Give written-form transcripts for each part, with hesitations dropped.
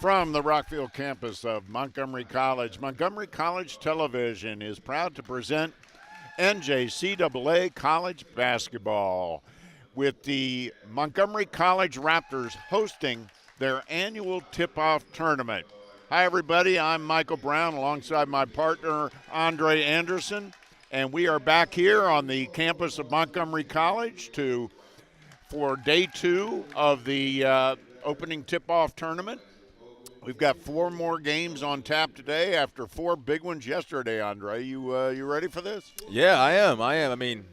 From the Rockville campus of Montgomery College, Montgomery College Television is proud to present NJCAA college basketball with the Montgomery College Raptors hosting their annual tip-off tournament. Hi, everybody. I'm Michael Brown alongside my partner, Andre Anderson, and we are back here on the campus of Montgomery College for day 2 of the opening tip-off tournament. We've got 4 more games on tap today after 4 big ones yesterday, Andre. You ready for this? Yeah, I am. I mean,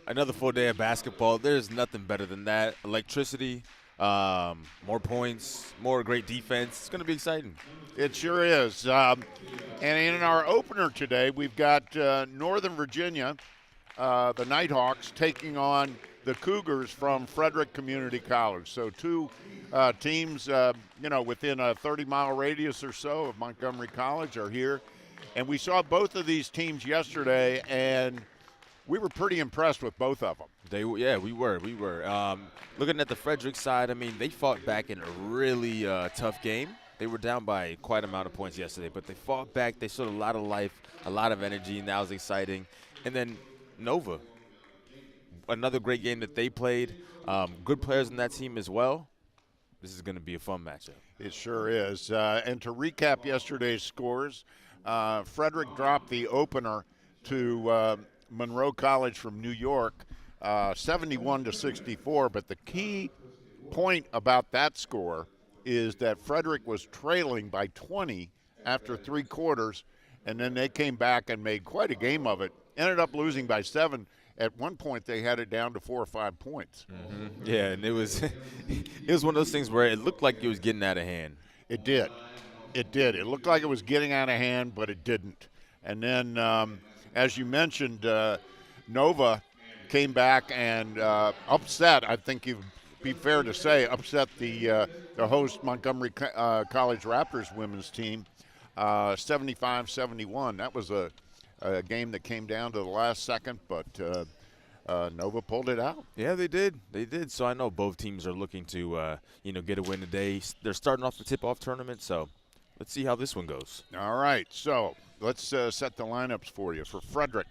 another full day of basketball. There's nothing better than that. Electricity, more points, more great defense. It's going to be exciting. It sure is. And in our opener today, we've got Northern Virginia, the Nighthawks, taking on the Cougars from Frederick Community College. So 2 teams, within a 30-mile radius or so of Montgomery College are here. And we saw both of these teams yesterday, and we were pretty impressed with both of them. We were. Looking at the Frederick side, I mean, they fought back in a really tough game. They were down by quite an amount of points yesterday, but they fought back. They showed a lot of life, a lot of energy, and that was exciting. And then Nova, another great game that they played. Good players in that team as well. This is going to be a fun matchup. It sure is. And to recap yesterday's scores, Frederick dropped the opener to Monroe College from New York, 71-64. But the key point about that score is that Frederick was trailing by 20 after 3 quarters, and then they came back and made quite a game of it. Ended up losing by 7. At one point, they had it down to 4 or 5 points. Mm-hmm. Yeah, and it was one of those things where it looked like it was getting out of hand. It did. It looked like it was getting out of hand, but it didn't. And then, as you mentioned, Nova came back and upset, I think you'd be fair to say, upset the host Montgomery College Raptors women's team, 75-71. That was a game that came down to the last second, but Nova pulled it out. Yeah, they did. So I know both teams are looking to, get a win today. They're starting off the tip-off tournament, so let's see how this one goes. All right, so let's set the lineups for you. For Frederick,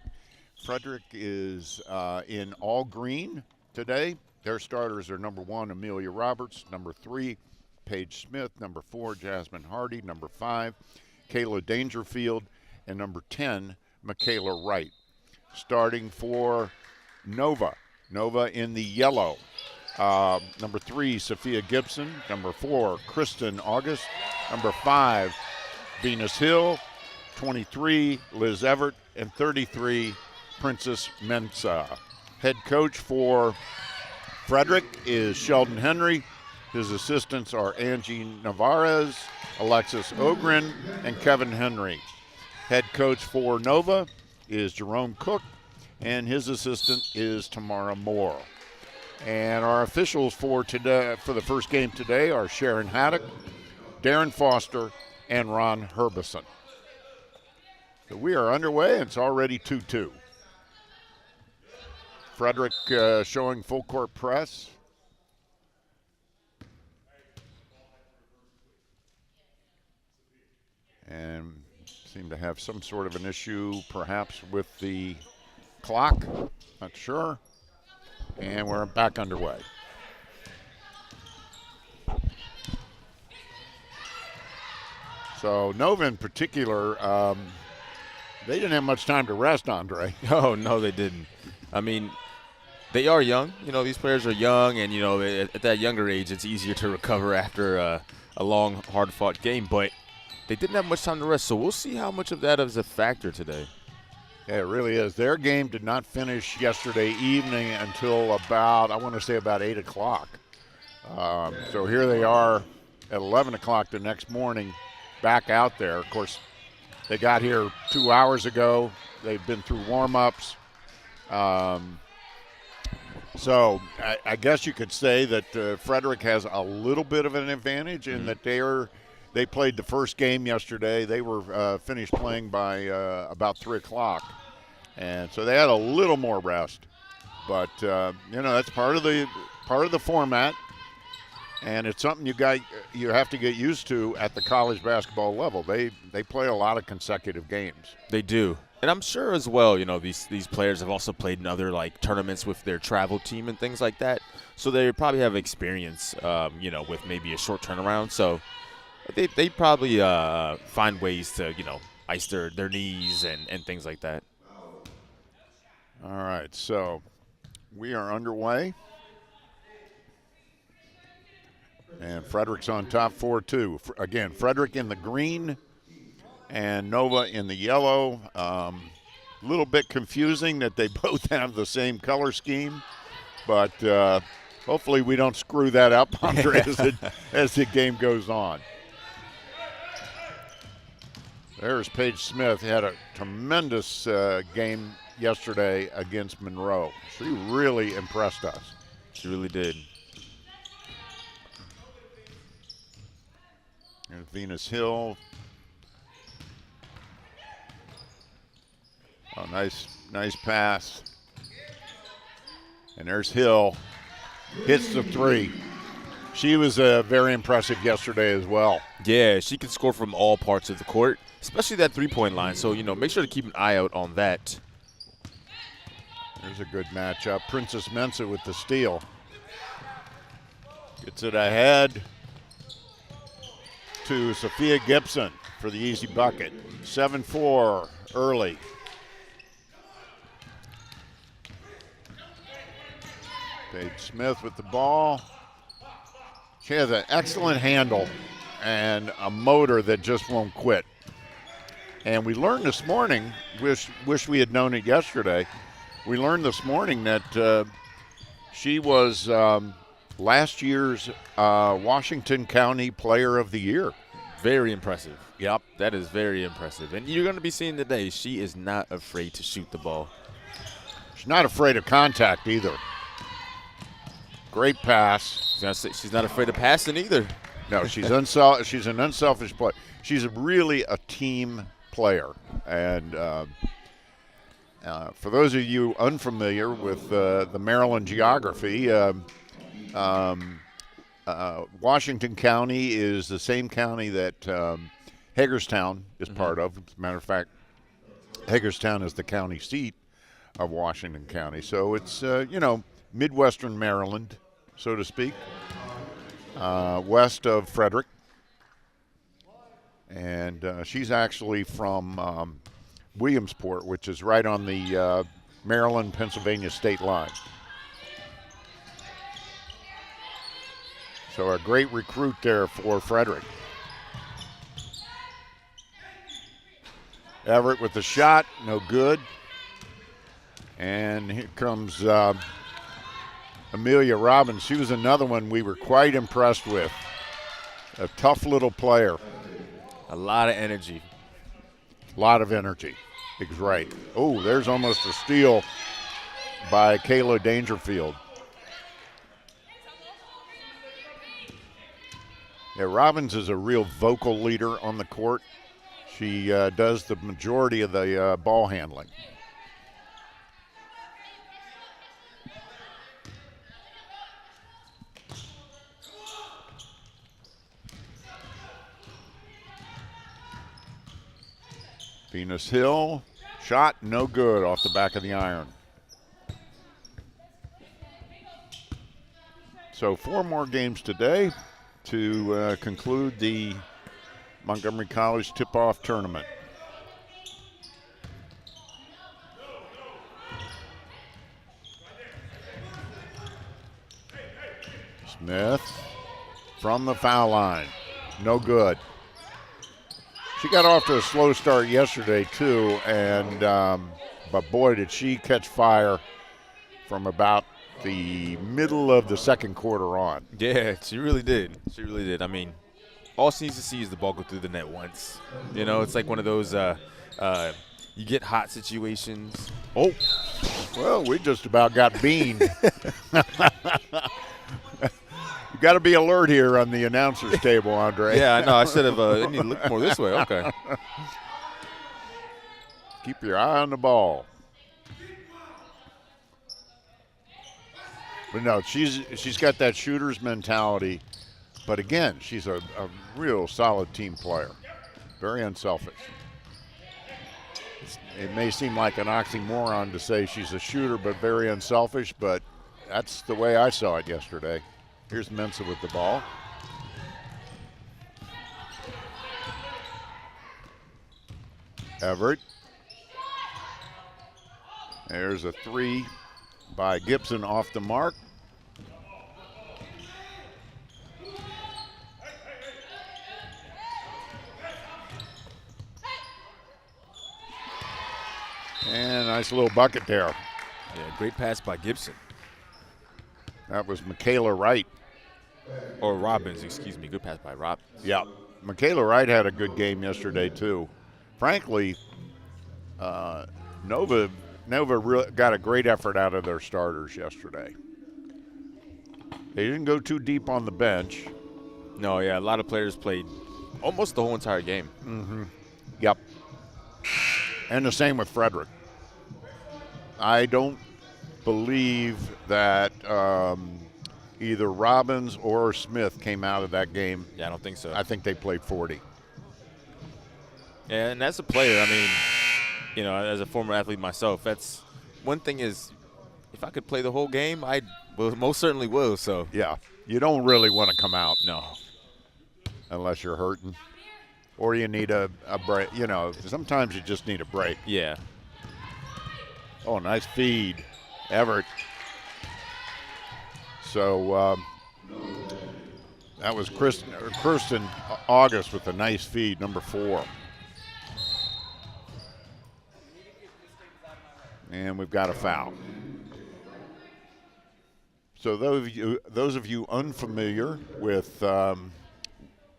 Frederick is in all green today. Their starters are number 1, Amelia Roberts, number 3, Paige Smith, number 4, Jasmine Hardy, number 5, Kayla Dangerfield, and number 10, Michaela Wright. Starting for Nova in the yellow. Number 3, Sophia Gibson. Number 4, Kristen August. Number 5, Venus Hill. 23, Liz Everett. And 33, Princess Mensah. Head coach for Frederick is Sheldon Henry. His assistants are Angie Navarez, Alexis Ogren, and Kevin Henry. Head coach for Nova is Jerome Cook, and his assistant is Tamara Moore. And our officials for today, for the first game today, are Sharon Haddock, Darren Foster, and Ron Herbison. So we are underway, and it's already 2-2. Frederick showing full court press. And seem to have some sort of an issue perhaps with the clock. Not sure. And we're back underway. So Nova in particular, they didn't have much time to rest, Andre. Oh, no, they didn't. I mean, they are young. These players are young, and, at that younger age, it's easier to recover after a long, hard-fought game. But they didn't have much time to rest, so we'll see how much of that is a factor today. Yeah, it really is. Their game did not finish yesterday evening until about 8 o'clock. So here they are at 11 o'clock the next morning, back out there. Of course, they got here 2 hours ago. They've been through warm-ups. So I guess you could say that Frederick has a little bit of an advantage in that they played the first game yesterday. They were finished playing by about 3 o'clock. And so they had a little more rest. But, that's part of the format. And it's something you have to get used to at the college basketball level. They play a lot of consecutive games. They do. And I'm sure as well, these players have also played in other tournaments with their travel team and things like that. So they probably have experience, with maybe a short turnaround. So they probably find ways to, ice their knees and things like that. All right, so we are underway. And Frederick's on top 4-2. Again, Frederick in the green and Nova in the yellow. A little bit confusing that they both have the same color scheme, but hopefully we don't screw that up, Andre, as the game goes on. There's Paige Smith. Had a tremendous game yesterday against Monroe. She really impressed us. She really did. There's Venus Hill. Oh, nice pass. And there's Hill. Hits the three. She was very impressive yesterday as well. Yeah, she can score from all parts of the court, especially that three-point line. So, make sure to keep an eye out on that. There's a good matchup. Princess Mensa with the steal. Gets it ahead to Sophia Gibson for the easy bucket. 7-4 early. Paige Smith with the ball. She has an excellent handle and a motor that just won't quit. And we learned this morning, wish we had known it yesterday, we learned this morning that she was last year's Washington County Player of the Year. Very impressive. Yep, that is very impressive. And you're going to be seeing today, she is not afraid to shoot the ball. She's not afraid of contact either. Great pass. She's not afraid of passing either. No, she's an unselfish player. She's really a team player. And for those of you unfamiliar with the Maryland geography, Washington County is the same county that Hagerstown is part of. As a matter of fact, Hagerstown is the county seat of Washington County. So it's, Midwestern Maryland, so to speak, west of Frederick. And she's actually from Williamsport, which is right on the Maryland-Pennsylvania state line. So a great recruit there for Frederick. Everett with the shot, no good. And here comes Amelia Robbins. She was another one we were quite impressed with. A tough little player. A lot of energy. A lot of energy. He's right. Oh, there's almost a steal by Kayla Dangerfield. Yeah, Robbins is a real vocal leader on the court. She does the majority of the ball handling. Venus Hill, shot no good off the back of the iron. So 4 more games today to conclude the Montgomery College tip-off tournament. Smith from the foul line, no good. She got off to a slow start yesterday too, and but boy did she catch fire from about the middle of the second quarter on. Yeah, she really did. She really did. I mean, all she needs to see is the ball go through the net once. It's like one of those you get hot situations. Oh, well, we just about got beaned. You got to be alert here on the announcer's table, Andre. Yeah, I know. I should have I need to look more this way. Okay. Keep your eye on the ball. But no, she's got that shooter's mentality. But again, she's a real solid team player. Very unselfish. It may seem like an oxymoron to say she's a shooter but very unselfish, but that's the way I saw it yesterday. Here's Mensah with the ball. Everett. There's a three by Gibson off the mark. And a nice little bucket there. Yeah, great pass by Gibson. That was Michaela Wright. Or Robbins, excuse me. Good pass by Robbins. Yeah, Michaela Wright had a good game yesterday too. Frankly, Nova really got a great effort out of their starters yesterday. They didn't go too deep on the bench. No, yeah, a lot of players played almost the whole entire game. Mm-hmm. Yep. And the same with Frederick. I don't believe that either Robbins or Smith came out of that game. Yeah, I don't think so. I think they played 40. Yeah, and as a player, I mean, you know, as a former athlete myself, that's one thing is if I could play the whole game, I most certainly will. So yeah, you don't really want to come out. No. Unless you're hurting. Or you need a break. You know, sometimes you just need a break. Yeah. Oh, nice feed. Everett. So that was Kirsten August with a nice feed, number 4. And we've got a foul. So those of you unfamiliar with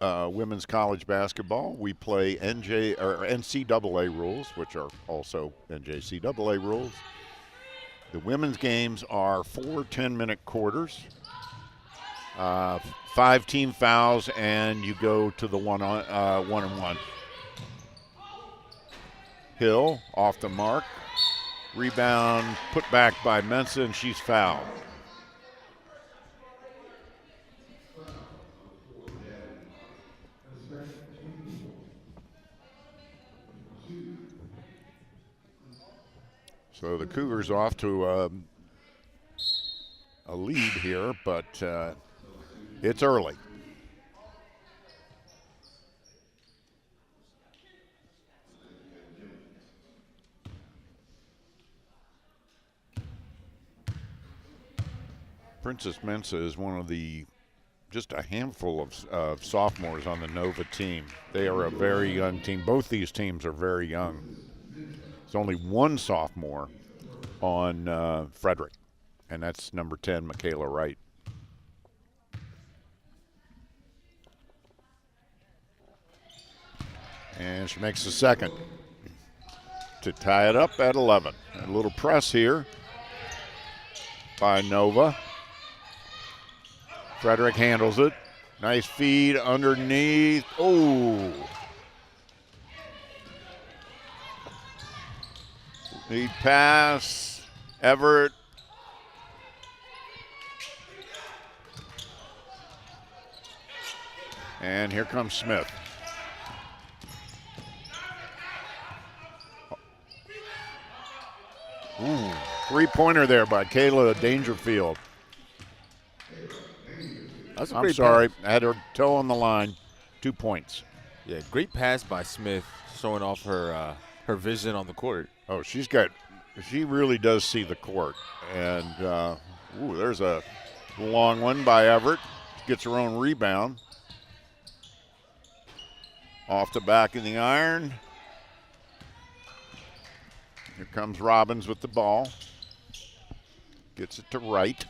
women's college basketball, we play NCAA rules, which are also NJCAA rules. The women's games are 4 10-minute quarters, 5 team fouls, and you go to the one-on-one. Hill off the mark. Rebound put back by Mensah, and she's fouled. So the Cougars off to a lead here, but it's early. Princess Mensah is one of just a handful of sophomores on the Nova team. They are a very young team. Both these teams are very young. There's only one sophomore on Frederick, and that's number 10, Michaela Wright. And she makes the second to tie it up at 11. A little press here by Nova. Frederick handles it. Nice feed underneath. Oh. Lead pass. Everett. And here comes Smith. Ooh, three-pointer there by Kayla Dangerfield. I'm sorry, I had her toe on the line. 2 points. Yeah, great pass by Smith, showing off her vision on the court. Oh, she really does see the court. And there's a long one by Everett. Gets her own rebound. Off the back of the iron. Here comes Robbins with the ball. Gets it to Wright.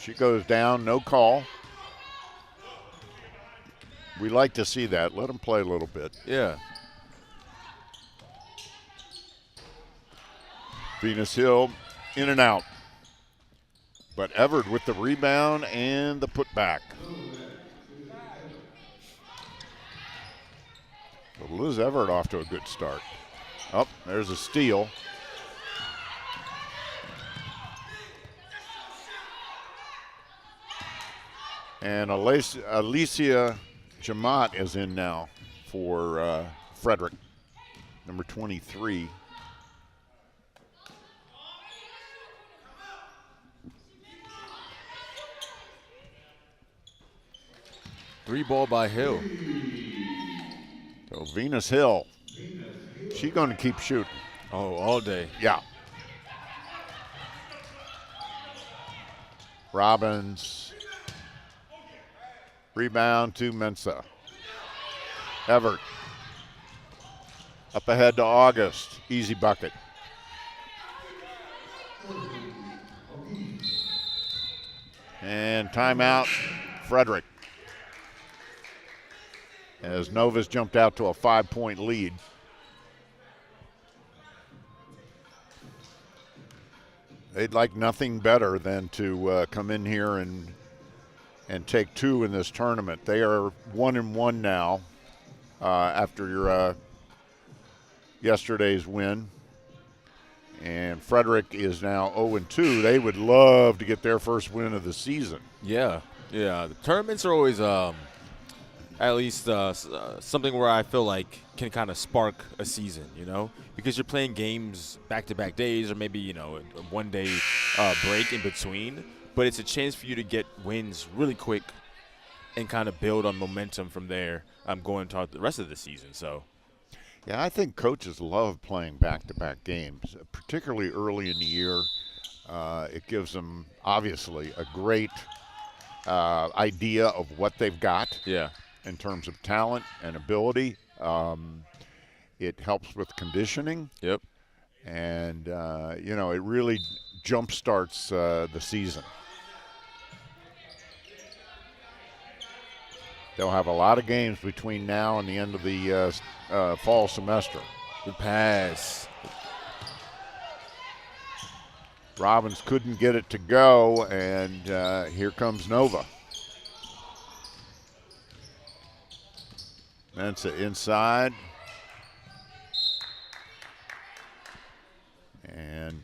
She goes down, no call. We like to see that. Let them play a little bit. Yeah. Venus Hill in and out. But Everett with the rebound and the putback. So Liz Everett off to a good start. Oh, there's a steal. And Alicia Jamat is in now for Frederick, number 23. Three ball by Hill. So Venus Hill, she's going to keep shooting. Oh, all day. Yeah. Robbins. Rebound to Mensa. Everett. Up ahead to August. Easy bucket. And timeout, Frederick. As Nova's jumped out to a 5-point lead. They'd like nothing better than to come in here and take two in this tournament. They are 1-1 now after yesterday's win. And Frederick is now 0-2. They would love to get their first win of the season. Yeah. The tournaments are always at least something where I feel like can kind of spark a season, because you're playing games back-to-back days or maybe, a one-day break in between. But it's a chance for you to get wins really quick and kind of build on momentum from there going toward the rest of the season. So, yeah, I think coaches love playing back-to-back games, particularly early in the year. It gives them, obviously, a great idea of what they've got. Yeah. In terms of talent and ability. It helps with conditioning. Yep. And, it really jump-starts the season. They'll have a lot of games between now and the end of the fall semester. Good pass. Robbins couldn't get it to go, and here comes Nova. Mensa inside. And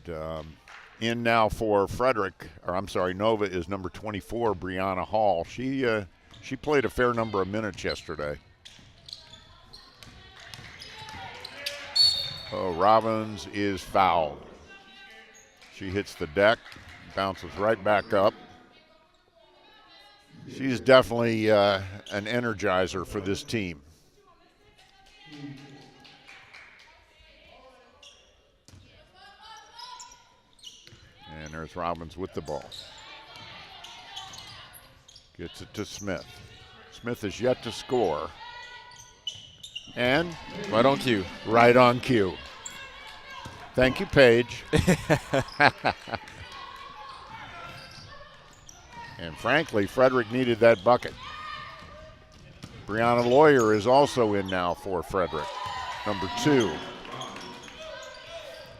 in now for Frederick, Nova is number 24, Brianna Hall. She played a fair number of minutes yesterday. Oh, Robbins is fouled. She hits the deck, bounces right back up. She's definitely an energizer for this team. And there's Robbins with the ball. Gets it to Smith. Smith is yet to score. And right on cue. Right on cue. Thank you, Paige. And frankly, Frederick needed that bucket. Brianna Lawyer is also in now for Frederick, number 2.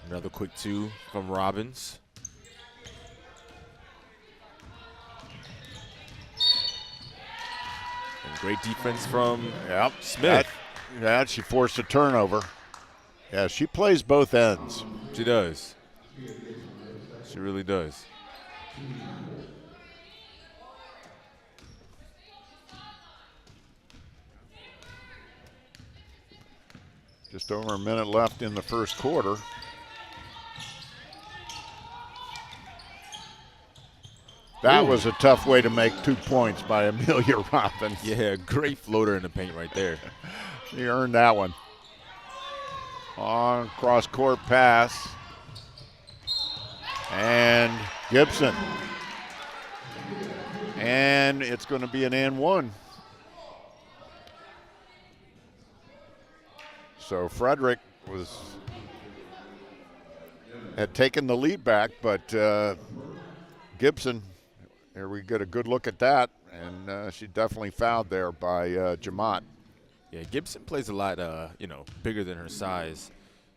Another quick 2 from Robbins. And great defense from Smith. She forced a turnover. Yeah, she plays both ends. She does. She really does. Just over a minute left in the first quarter. That was a tough way to make 2 points by Amelia Robbins. Yeah, great floater in the paint right there. She earned that one. On cross-court pass. And Gibson. And it's going to be an and one. So Frederick had taken the lead back, but Gibson, here we get a good look at that, and she definitely fouled there by Jamat. Yeah, Gibson plays a lot, bigger than her size.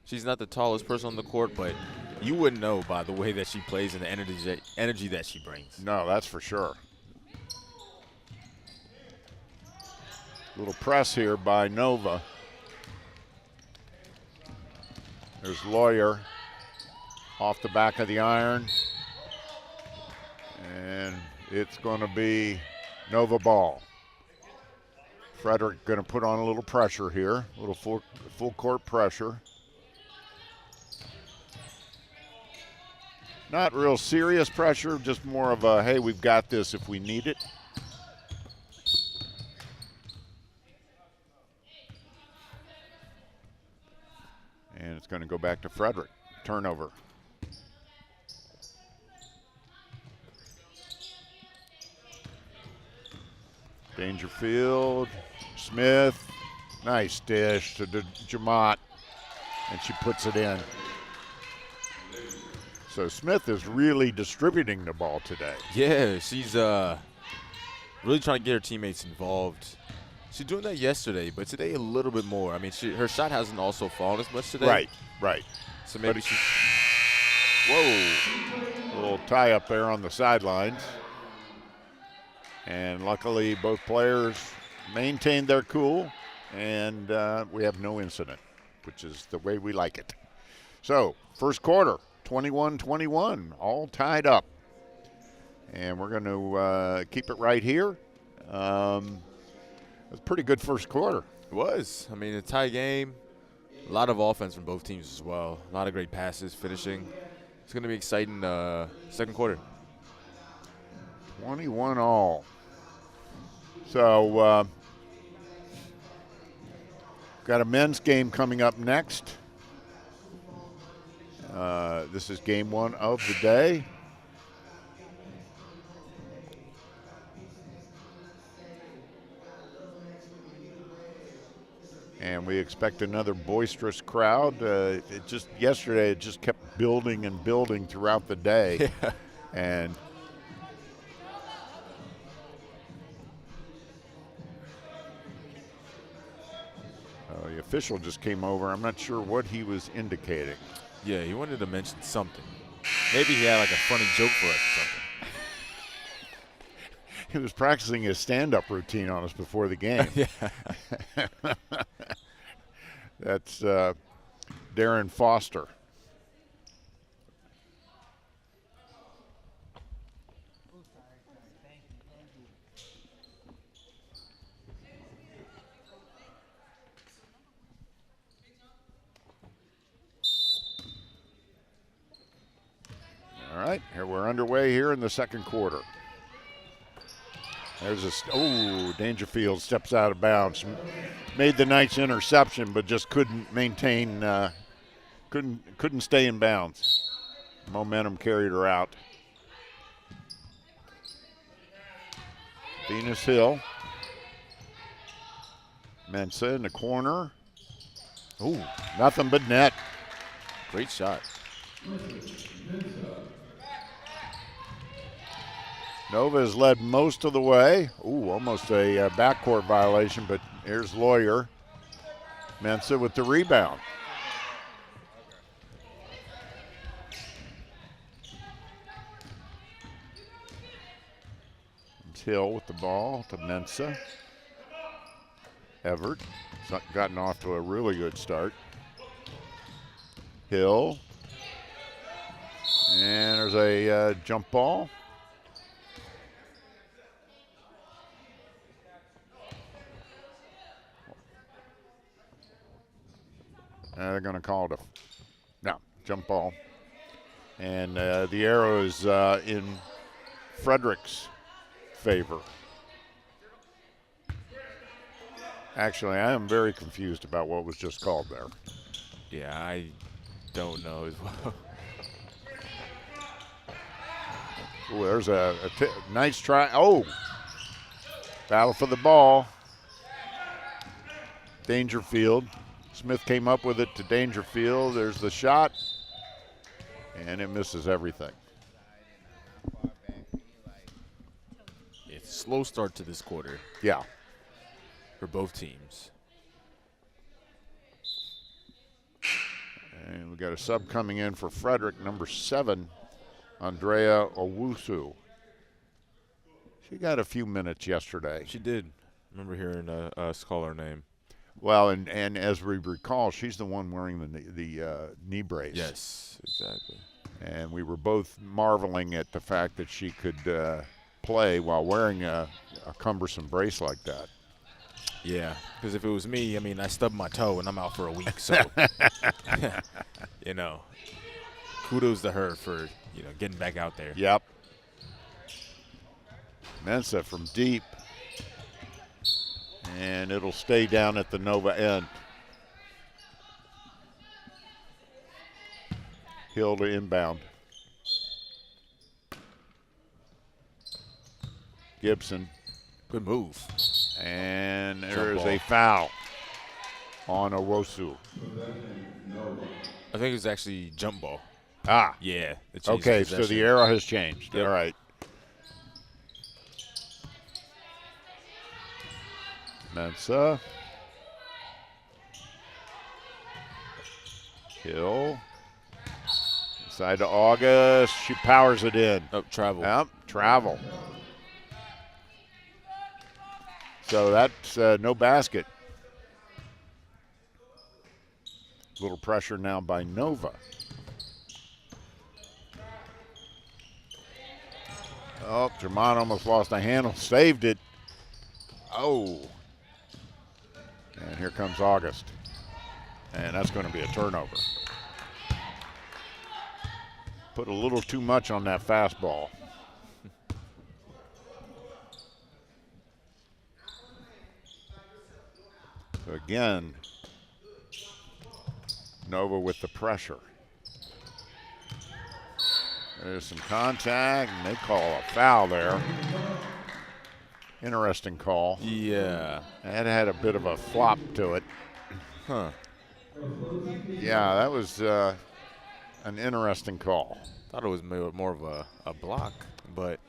She's not the tallest person on the court, but you wouldn't know by the way that she plays and the energy that she brings. No, that's for sure. Little press here by Nova. There's Lawyer off the back of the iron. And it's going to be Nova ball. Frederick going to put on a little pressure here, a little full court pressure. Not real serious pressure, just more of a, hey, we've got this if we need it. And it's going to go back to Frederick. Turnover. Dangerfield, Smith, nice dish to Jamont, and she puts it in. So Smith is really distributing the ball today. Yeah, she's really trying to get her teammates involved. She's doing that yesterday, but today a little bit more. I mean, her shot hasn't also fallen as much today. Right. So maybe she. Whoa, a little tie up there on the sidelines. And luckily, both players maintained their cool, and we have no incident, which is the way we like it. So, first quarter, 21-21, all tied up. And we're going to keep it right here. It was a pretty good first quarter. It was. I mean, a tie game, a lot of offense from both teams as well. A lot of great passes, finishing. It's going to be exciting second quarter. 21 all. So, got a men's game coming up next. This is game one of the day. And we expect another boisterous crowd. Yesterday it just kept building and building throughout the day. Yeah. And the official just came over. I'm not sure what he was indicating. Yeah, he wanted to mention something. Maybe he had like a funny joke for us or something. He was practicing his stand-up routine on us before the game. Yeah. That's Darren Foster. All right, here we're underway here in the second quarter. There's Dangerfield steps out of bounds. Made the nice interception, but just couldn't maintain, couldn't stay in bounds. Momentum carried her out. Venus Hill. Mensa in the corner. Ooh, nothing but net. Great shot. Nova has led most of the way. Ooh, almost a backcourt violation, but here's Lawyer. Mensa with the rebound. It's Hill with the ball to Mensa. Everett has gotten off to a really good start. Hill. And there's a jump ball. They're going to call it a jump ball. And the arrow is in Frederick's favor. Actually, I am very confused about what was just called there. Yeah, I don't know as well. Ooh, there's a nice try. Oh, battle for the ball. Dangerfield. Smith came up with it to Dangerfield. There's the shot, and it misses everything. It's a slow start to this quarter. Yeah. For both teams. And we got a sub coming in for Frederick, number 7, Andrea Owusu. She got a few minutes yesterday. She did. I remember hearing us call her name. Well, and as we recall, she's the one wearing the knee brace. Yes, exactly. And we were both marveling at the fact that she could play while wearing a cumbersome brace like that. Yeah, because if it was me, I mean, I stubbed my toe and I'm out for a week. So, you know, kudos to her for, getting back out there. Yep. Mensah from deep. And it'll stay down at the Nova end. Hill to inbound. Gibson. Good move. And Jump there is ball. a foul on Owosu. I think it was actually jump ball. Ah. Yeah. Okay, so the arrow has changed. Yep. All right. Mensah. Hill. Side to August. She powers it in. Up travel. Yep, travel. So that's no basket. Little pressure now by Nova. Oh, Jermon almost lost a handle. Saved it. Oh. And here comes August. And that's going to be a turnover. Put a little too much on that fastball. So again, Nova with the pressure. There's some contact, and they call a foul there. Interesting call. Yeah. That had a bit of a flop to it. Huh. Yeah, that was an interesting call. Thought it was more of a block, but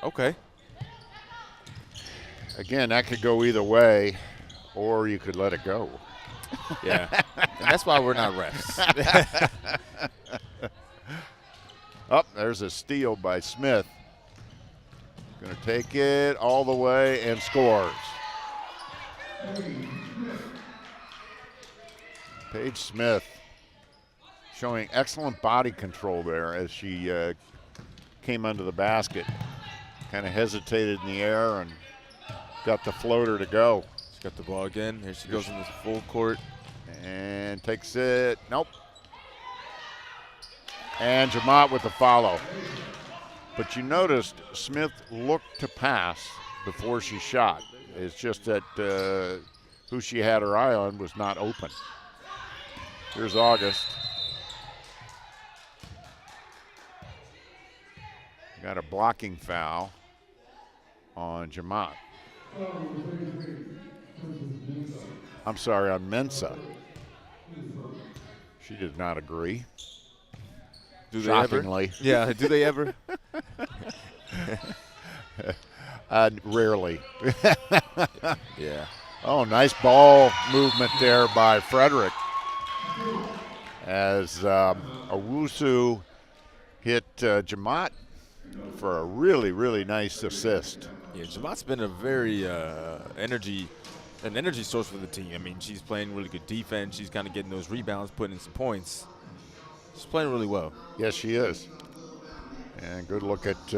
okay. Again, that could go either way, or you could let it go. Yeah. And that's why we're not refs. Oh, there's a steal by Smith. Going to take it all the way and scores. Paige Smith showing excellent body control there as she came under the basket. Kind of hesitated in the air and got the floater to go. She's got the ball again. Here she goes in this full court. And takes it. Nope. And Jamot with the follow. But you noticed Smith looked to pass before she shot. It's just that who she had her eye on was not open. Here's August. Got a blocking foul on Jamot. I'm sorry, on Mensah. She did not agree. Do they ever? Shockingly. Yeah, do they ever? Rarely. Yeah. Oh, nice ball movement there by Frederick as Owusu hit Jamot for a really, really nice assist. Yeah, Jamot's been a very energy source for the team. I mean, she's playing really good defense. She's kind of getting those rebounds, putting in some points. She's playing really well. Yes, she is. And good look at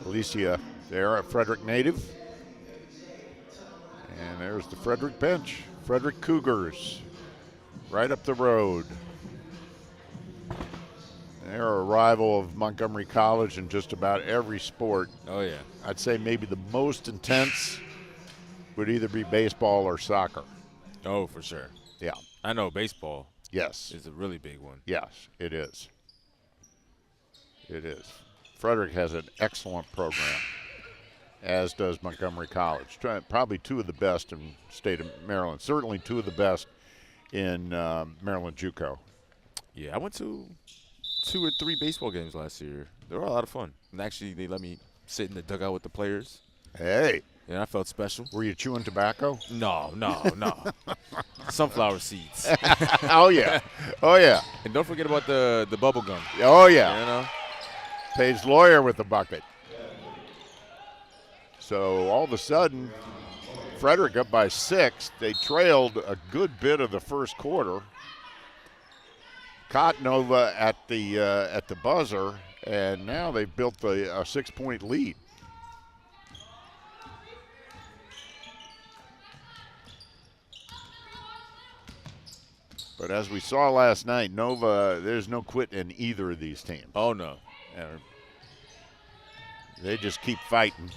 Alicia there, a Frederick native. And there's the Frederick bench. Frederick Cougars right up the road. They're a rival of Montgomery College in just about every sport. Oh, yeah. I'd say maybe the most intense would either be baseball or soccer. Oh, for sure. Yeah. I know baseball Yes. is a really big one. Yes, it is. It is. Frederick has an excellent program, as does Montgomery College. Probably two of the best in the state of Maryland. Certainly two of the best in Maryland JUCO. Yeah, I went to 2 or 3 baseball games last year. They were a lot of fun. And actually, they let me sit in the dugout with the players. Hey. And I felt special. Were you chewing tobacco? No. Sunflower seeds. Oh, yeah. Oh, yeah. And don't forget about the bubble gum. Oh, yeah. You know? Paige Lawyer with the bucket. So all of a sudden, Frederick up by 6. They trailed a good bit of the first quarter. Caught Nova at the buzzer, and now they've built a 6-point lead. But as we saw last night, Nova, there's no quit in either of these teams. Oh, no. Yeah. They just keep fighting,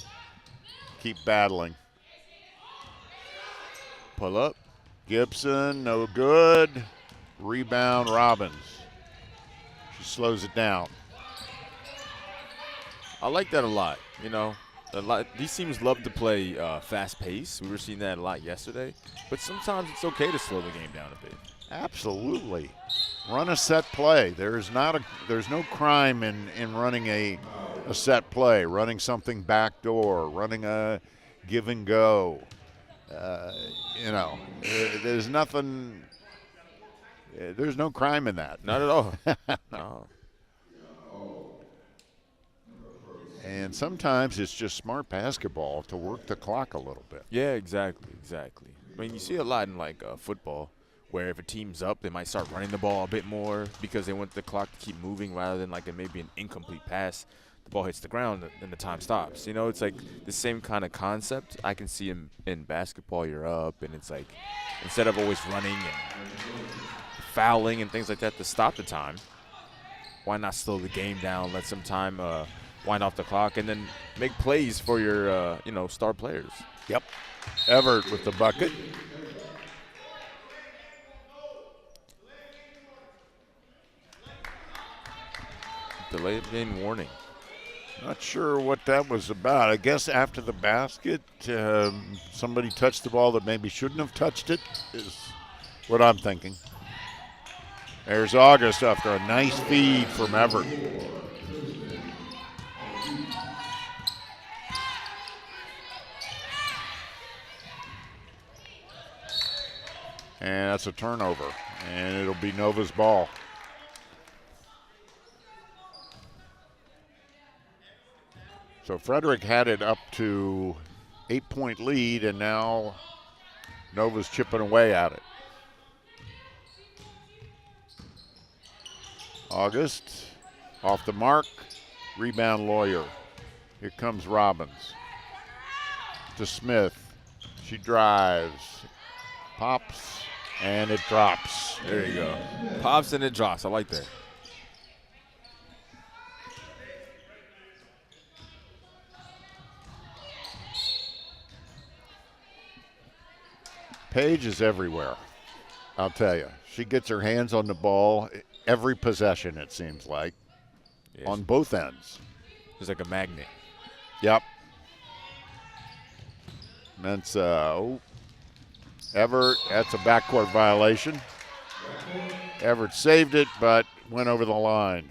keep battling. Pull up. Gibson, no good. Rebound, Robbins. She slows it down. I like that a lot. You know, these teams love to play fast pace. We were seeing that a lot yesterday. But sometimes it's okay to slow the game down a bit. Absolutely. Run a set play. There's no crime in running a set play, running something backdoor, running a give and go. There's nothing. There's no crime in that. Not at all. No. And sometimes it's just smart basketball to work the clock a little bit. Yeah, exactly. I mean, you see a lot in like football, where if a team's up, they might start running the ball a bit more because they want the clock to keep moving rather than like maybe an incomplete pass. The ball hits the ground and the time stops. You know, it's like the same kind of concept. I can see in basketball, you're up, and it's like instead of always running and fouling and things like that to stop the time, why not slow the game down, let some time wind off the clock, and then make plays for your star players. Yep. Everett with the bucket. Delayed game warning. Not sure what that was about. I guess after the basket, somebody touched the ball that maybe shouldn't have touched it, is what I'm thinking. There's August after a nice feed from Everett. And that's a turnover, and it'll be Nova's ball. So Frederick had it up to 8-point lead, and now Nova's chipping away at it. August off the mark, rebound Lawyer. Here comes Robbins to Smith. She drives, pops, and it drops. There you go. Pops and it drops. I like that. Paige is everywhere, I'll tell you. She gets her hands on the ball every possession, it seems like, on both ends. She's like a magnet. Yep. Mensa, Everett, that's a backcourt violation. Everett saved it, but went over the line.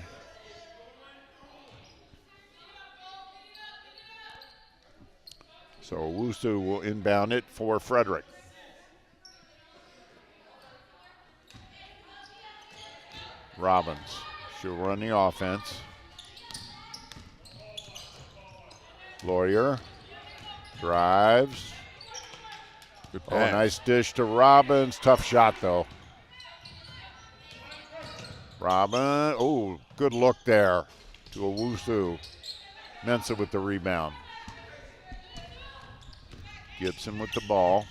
So Owusu will inbound it for Frederick. Robbins, she'll run the offense. Lawyer drives. Oh, nice dish to Robbins. Tough shot, though. Robbins, oh, good look there to Owusu. Mensa with the rebound. Gibson with the ball.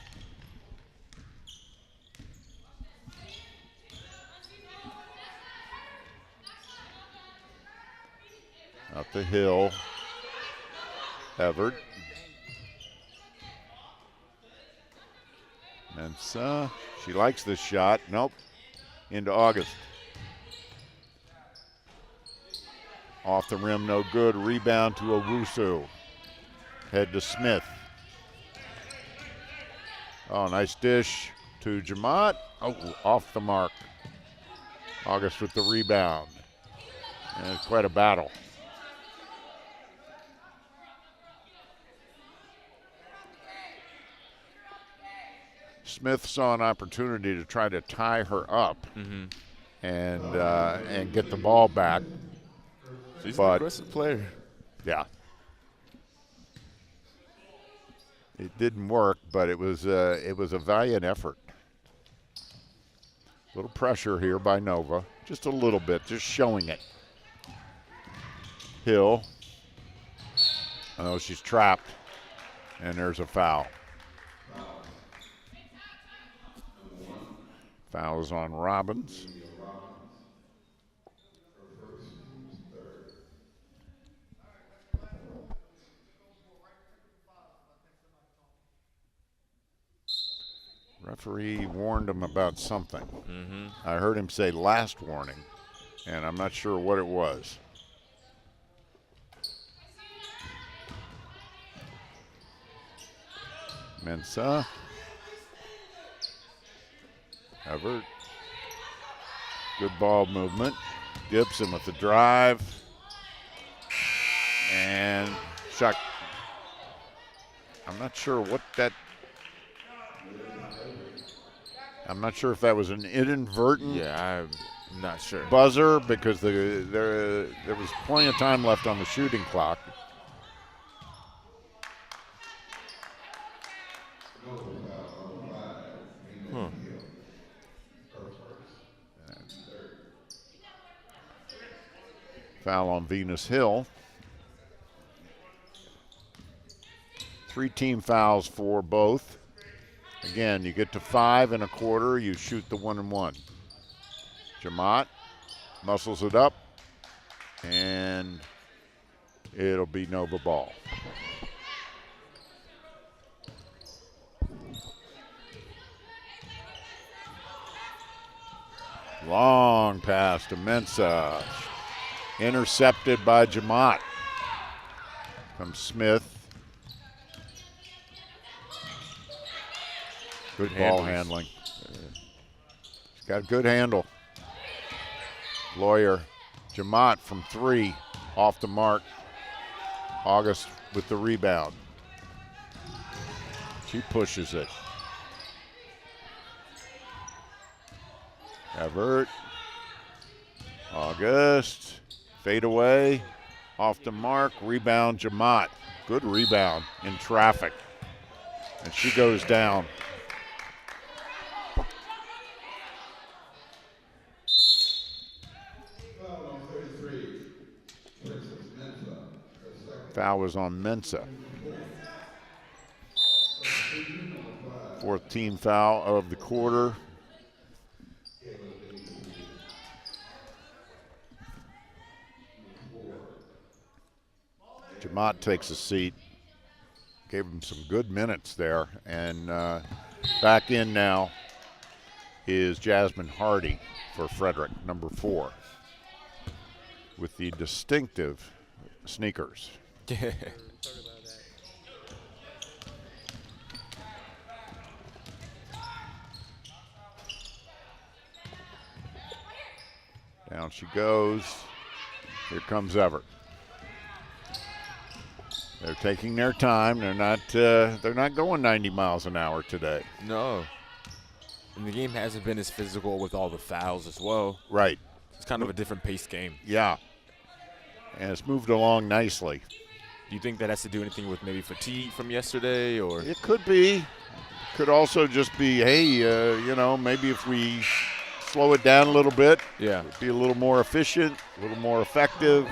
Up the hill. Everett. Mensa, she likes this shot. Nope. Into August. Off the rim, no good. Rebound to Owusu. Head to Smith. Oh, nice dish to Jamat. Oh, off the mark. August with the rebound. And it's quite a battle. Smith saw an opportunity to try to tie her up and get the ball back. She's an aggressive player. Yeah. It didn't work, but it was a valiant effort. A little pressure here by Nova, just a little bit, just showing it. Hill. Oh, she's trapped, and there's a foul. Foul is on Robbins. Referee warned him about something. Mm-hmm. I heard him say last warning, and I'm not sure what it was. Mensah. Everett. Good ball movement. Gibson with the drive. And shot. I'm not sure what that. I'm not sure if that was an inadvertent. Yeah, I'm not sure. Buzzer, because there was plenty of time left on the shooting clock. Foul on Venus Hill. 3 team fouls for both. Again, you get to 5 1/4, you shoot the 1-and-1. Jamot muscles it up, and it'll be Nova ball. Long pass to Mensah. Intercepted by Jamot. From Smith. Good ball handling. He's got a good handle. Lawyer. Jamot from 3. Off the mark. August with the rebound. She pushes it. Everett. August. Fade away. Off the mark. Rebound Jamot. Good rebound in traffic. And she goes down. Foul was on Mensah. 4th team foul of the quarter. Jamot takes a seat. Gave him some good minutes there. And back in now is Jasmine Hardy for Frederick, number 4, with the distinctive sneakers. Down she goes. Here comes Everett. They're taking their time. They're not going 90 miles an hour today. No. And the game hasn't been as physical with all the fouls as well. Right. It's kind of a different paced game. Yeah. And it's moved along nicely. Do you think that has to do anything with maybe fatigue from yesterday, or? It could be. Could also just be, hey, maybe if we slow it down a little bit, be a little more efficient, a little more effective.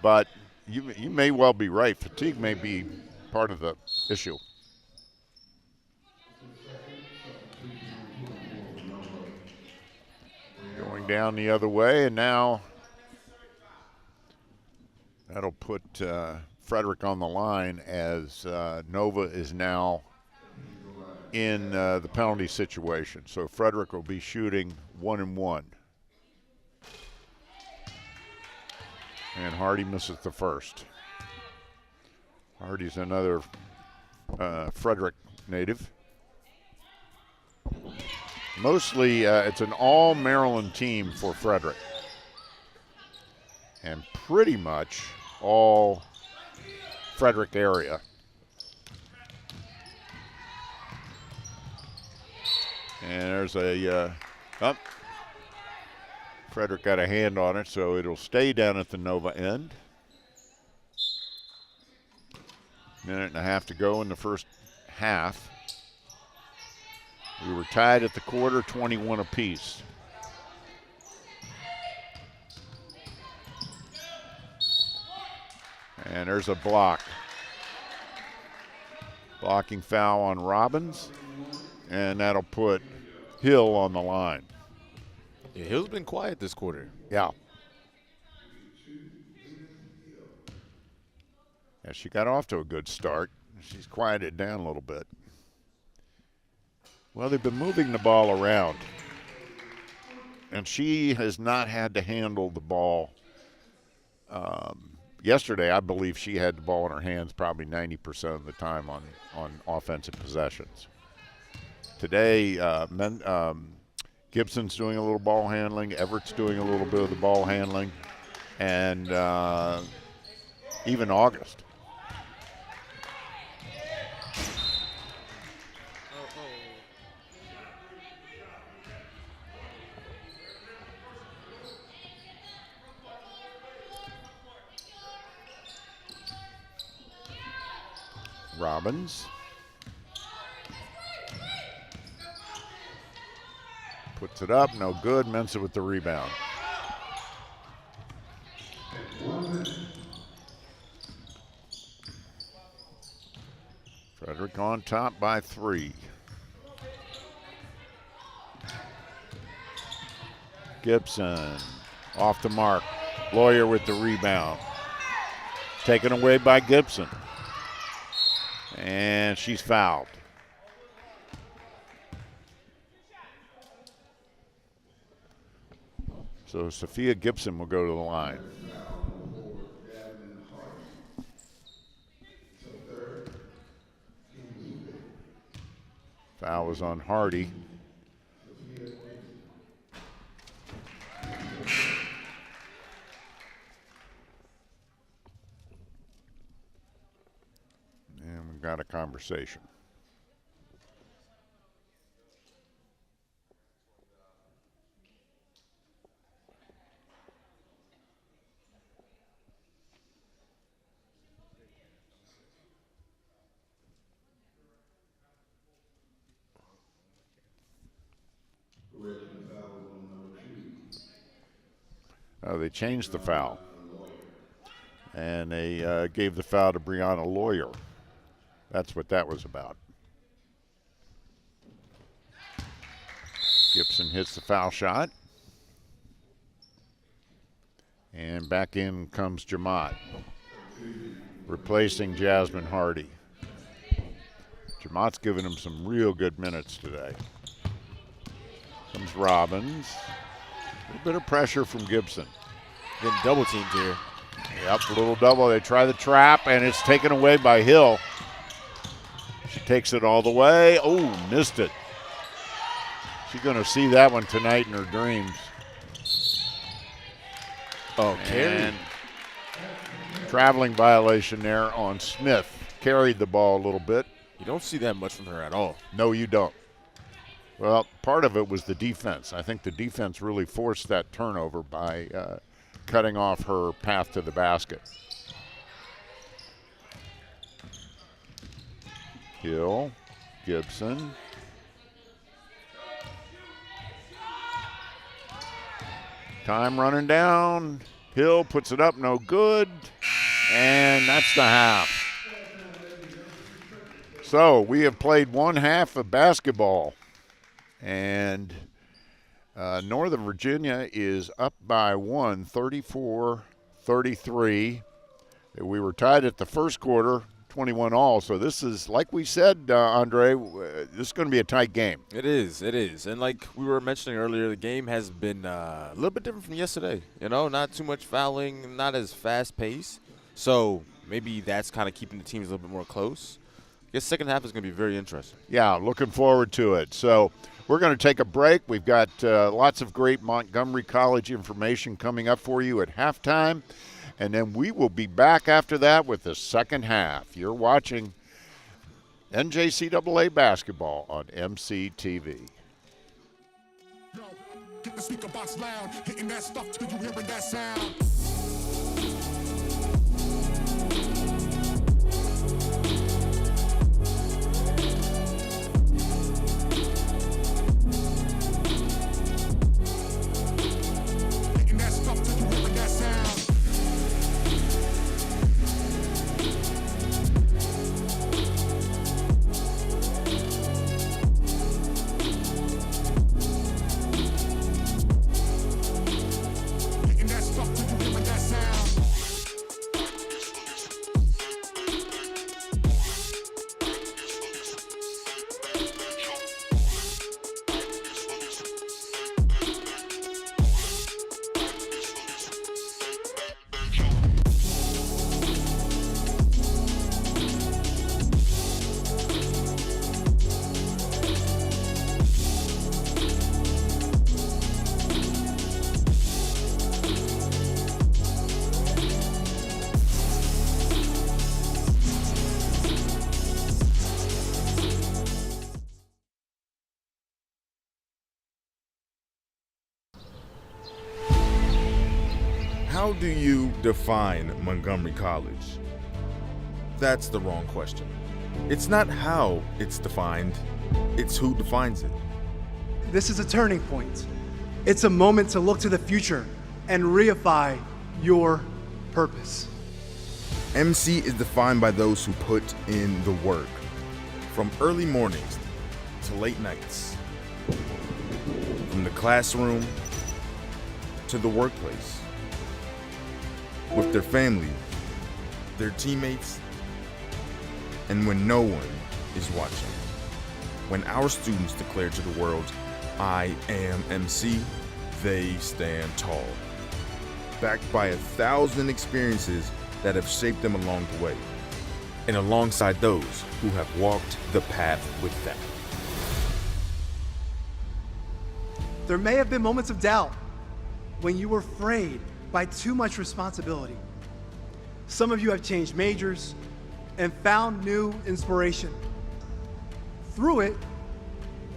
But you may well be right. Fatigue may be part of the issue. Going down the other way, and now that'll put Frederick on the line as Nova is now in the penalty situation. So Frederick will be shooting 1-and-1. And Hardy misses the first. Hardy's another Frederick native. Mostly it's an all-Maryland team for Frederick. And pretty much all Frederick area. And there's Frederick got a hand on it, so it'll stay down at the Nova end. Minute and a half to go in the first half. We were tied at the quarter, 21 apiece. And there's a block. Blocking foul on Robbins, and that'll put Hill on the line. Yeah, Hill's been quiet this quarter. Yeah. Yeah, she got off to a good start. She's quieted down a little bit. Well, they've been moving the ball around, and she has not had to handle the ball. Yesterday, I believe she had the ball in her hands probably 90% of the time on offensive possessions. Today, Gibson's doing a little ball handling. Everett's doing a little bit of the ball handling. And even August. Robbins. Puts it up, no good. Mensah with the rebound. Frederick on top by 3. Gibson off the mark. Lawyer with the rebound. Taken away by Gibson. And she's fouled. So Sophia Gibson will go to the line. Foul was on Hardy. And we've got a conversation. They changed the foul. And they gave the foul to Brianna Lawyer. That's what that was about. Gibson hits the foul shot. And back in comes Jamot, replacing Jasmine Hardy. Jamot's given him some real good minutes today. Comes Robbins. A little bit of pressure from Gibson. Getting double teamed here. Yep, a little double. They try the trap, and it's taken away by Hill. She takes it all the way. Oh, missed it. She's going to see that one tonight in her dreams. Oh, carry. Traveling violation there on Smith. Carried the ball a little bit. You don't see that much from her at all. No, you don't. Well, part of it was the defense. I think the defense really forced that turnover by cutting off her path to the basket. Hill, Gibson. Time running down. Hill puts it up, no good. And that's the half. So we have played one half of basketball. And Northern Virginia is up by 1, 34-33. We were tied at the first quarter, 21 all. So this is, like we said, Andre, this is going to be a tight game. It is. And like we were mentioning earlier, the game has been a little bit different from yesterday. You know, not too much fouling, not as fast-paced. So maybe that's kind of keeping the teams a little bit more close. I guess second half is going to be very interesting. Yeah, looking forward to it. So we're going to take a break. We've got lots of great Montgomery College information coming up for you at halftime. And then we will be back after that with the second half. You're watching NJCAA basketball on MCTV. Yo, get the speaker box loud, hitting that stuff till you hearing that sound. How do you define Montgomery College? That's the wrong question. It's not how it's defined, it's who defines it. This is a turning point. It's a moment to look to the future and reify your purpose. MC is defined by those who put in the work, from early mornings to late nights, from the classroom to the workplace, with their family, their teammates, and when no one is watching. When our students declare to the world, "I am MC," they stand tall, backed by 1,000 experiences that have shaped them along the way, and alongside those who have walked the path with them. There may have been moments of doubt when you were frayed by too much responsibility. Some of you have changed majors and found new inspiration. Through it,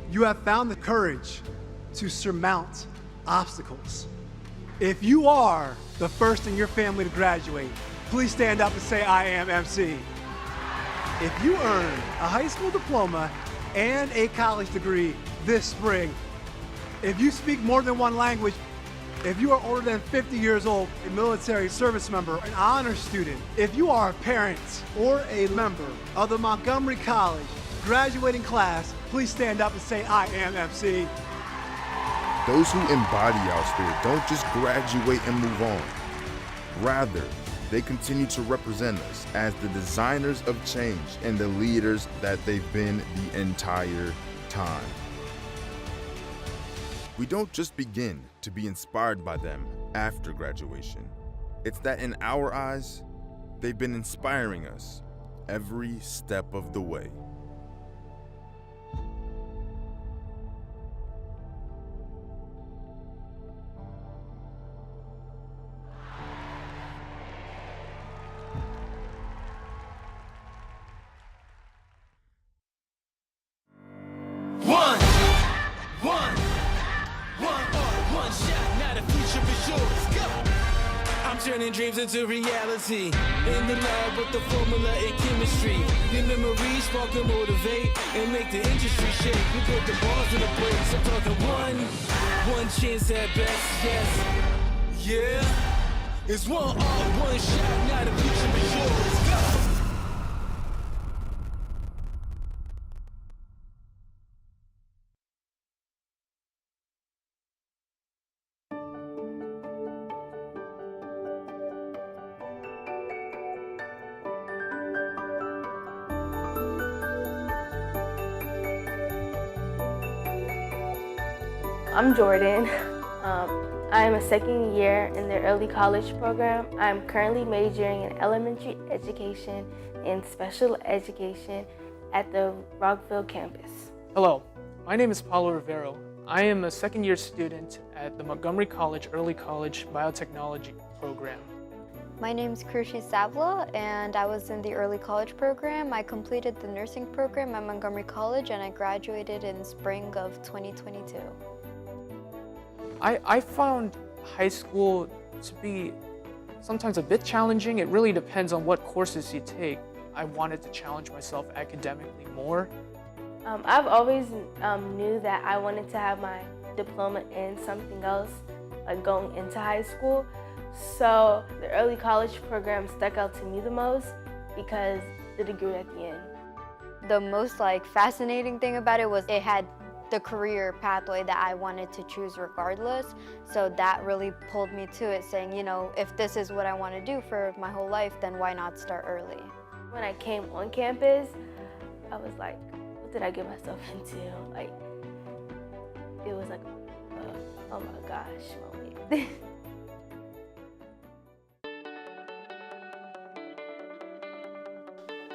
you have found the courage to surmount obstacles. If you are the first in your family to graduate, please stand up and say, "I am MC." If you earn a high school diploma and a college degree this spring, if you speak more than one language, if you are older than 50 years old, a military service member, an honor student, if you are a parent or a member of the Montgomery College graduating class, please stand up and say, "I am MC." Those who embody our spirit don't just graduate and move on. Rather, they continue to represent us as the designers of change and the leaders that they've been the entire time. We don't just begin to be inspired by them after graduation. It's that in our eyes, they've been inspiring us every step of the way. One shot, now the future is yours. Go! I'm turning dreams into reality. In the lab with the formula and chemistry. Your memories spark and motivate and make the industry shake. We put the bars in the breaks. I'm talking one chance at best. Yes, yeah. It's one shot, now the future is yours. Go! I'm Jordan. I am a second year in the early college program. I'm currently majoring in elementary education and special education at the Rockville campus. Hello, my name is Paulo Rivero. I am a second year student at the Montgomery College Early College Biotechnology program. My name is Krushi Savla, and I was in the early college program. I completed the nursing program at Montgomery College, and I graduated in spring of 2022. I found high school to be sometimes a bit challenging. It really depends on what courses you take. I wanted to challenge myself academically more. I've always knew that I wanted to have my diploma in something else, like going into high school. So the early college program stuck out to me the most because the degree at the end. The most fascinating thing about it was it had the career pathway that I wanted to choose regardless. So that really pulled me to it, saying, you know, if this is what I want to do for my whole life, then why not start early? When I came on campus, I was like, what did I get myself into? Like, it was like, oh my gosh, moment.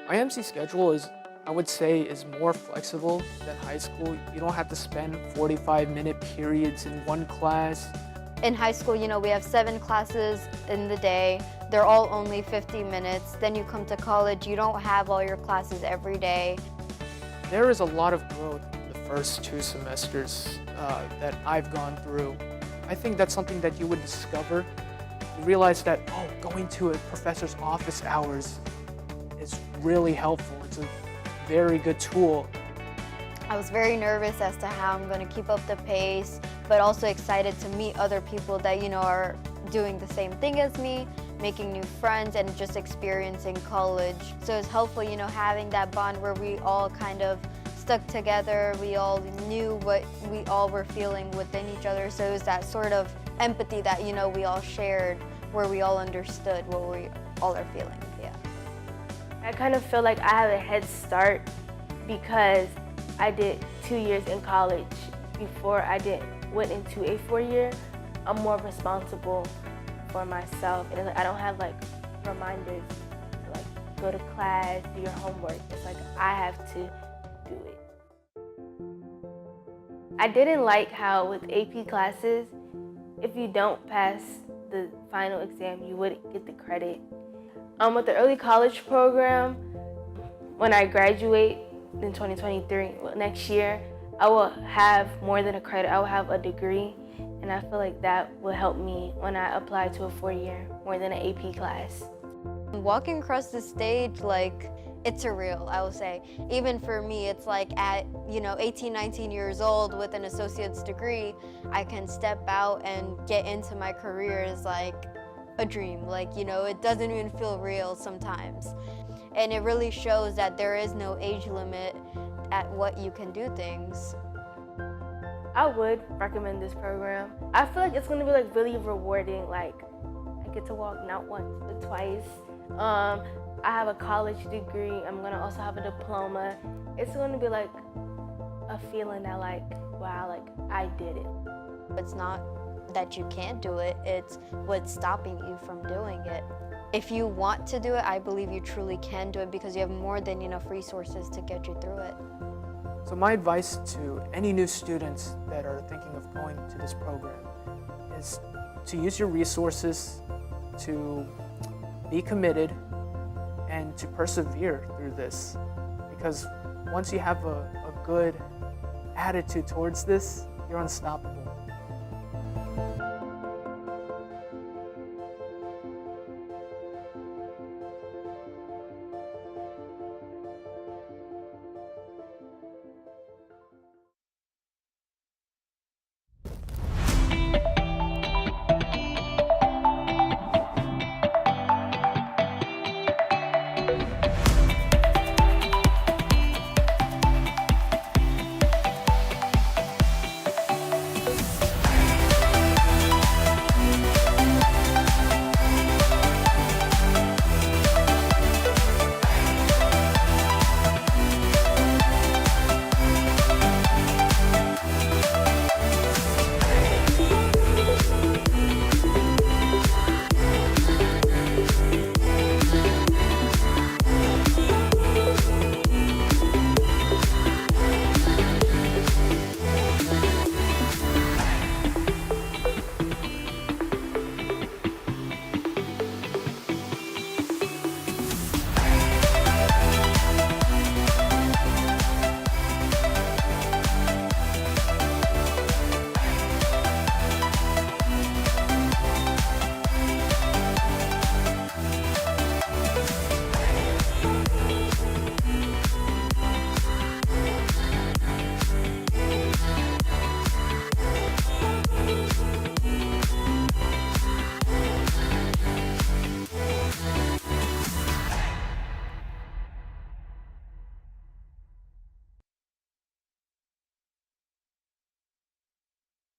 My MC schedule is, I would say, is more flexible than high school. You don't have to spend 45-minute periods in one class. In high school, you know, we have 7 classes in the day. They're all only 50 minutes. Then you come to college, you don't have all your classes every day. There is a lot of growth in the first 2 semesters that I've gone through. I think that's something that you would discover you realize that, oh, going to a professor's office hours is really helpful. It's a very good tool. I was very nervous as to how I'm going to keep up the pace, but also excited to meet other people that, are doing the same thing as me, making new friends, and just experiencing college. So it's helpful, having that bond where we all kind of stuck together. We all knew what we all were feeling within each other. So it was that sort of empathy that, we all shared, where we all understood what we all are feeling, yeah. I kind of feel like I have a head start because I did 2 years in college before I went into a 4-year. I'm more responsible for myself, and I don't have reminders to go to class, do your homework. It's I have to do it. I didn't like how with AP classes, if you don't pass the final exam, you wouldn't get the credit. With the early college program, when I graduate in 2023, next year, I will have more than a credit. I will have a degree, and I feel like that will help me when I apply to a 4-year, more than an AP class. Walking across the stage, it's surreal, I will say. Even for me, it's at, 18, 19 years old with an associate's degree, I can step out and get into my career is a dream. It doesn't even feel real sometimes. And it really shows that there is no age limit at what you can do things. I would recommend this program. I feel like it's gonna be really rewarding. I get to walk not once, but twice. I have a college degree. I'm gonna also have a diploma. It's gonna be a feeling that wow, I did it. It's not that you can't do it, it's what's stopping you from doing it. If you want to do it, I believe you truly can do it because you have more than enough resources to get you through it. So my advice to any new students that are thinking of going to this program is to use your resources, to be committed, and to persevere through this. Because once you have a good attitude towards this, you're unstoppable.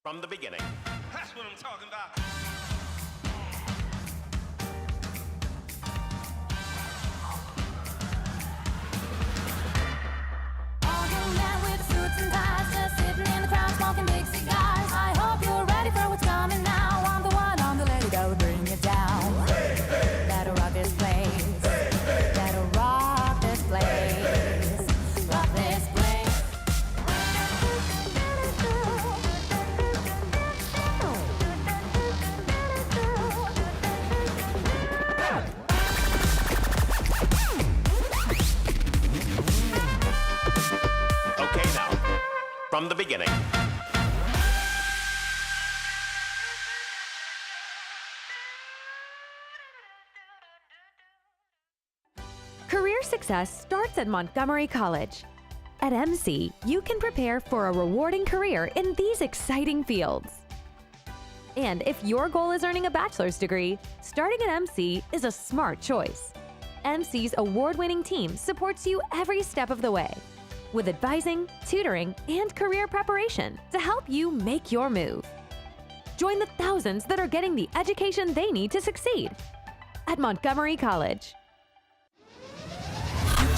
From the beginning. That's what I'm talking about. All young men with suits and ties, just sitting in the crowd smoking big cigars. I hope you're ready for what's coming now. I'm the one, I'm the lady that will bring you down. That'll rock this place. That'll rock this place. Rock this place. Okay, now, from the beginning. success starts at Montgomery College. At MC, you can prepare for a rewarding career in these exciting fields. And if your goal is earning a bachelor's degree, starting at MC is a smart choice. MC's award-winning team supports you every step of the way, with advising, tutoring, and career preparation to help you make your move. Join the thousands that are getting the education they need to succeed at Montgomery College.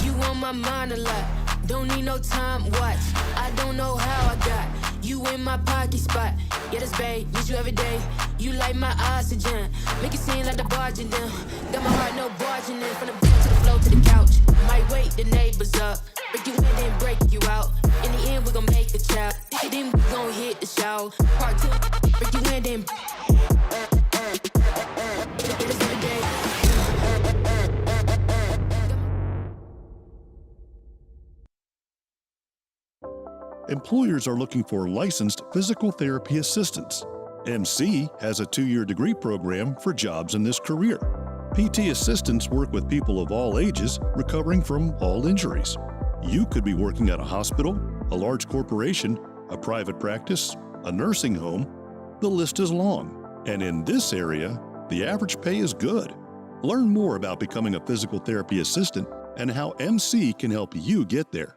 You on my mind a lot. Don't need no time watch. I don't know how I got you in my pocket spot. Yeah, that's babe, need you every day. You like my oxygen. Make it seem like the barging down. Got my heart no barging in. From the beat to the floor to the couch. Might wake the neighbors up. Break you in, then break you out. In the end, we gon' make a child. Then we gon' hit the show. Part two, break you in, then. Employers are looking for licensed physical therapy assistants. MC has a 2-year degree program for jobs in this career. PT assistants work with people of all ages recovering from all injuries. You could be working at a hospital, a large corporation, a private practice, a nursing home. The list is long. And in this area, the average pay is good. Learn more about becoming a physical therapy assistant and how MC can help you get there.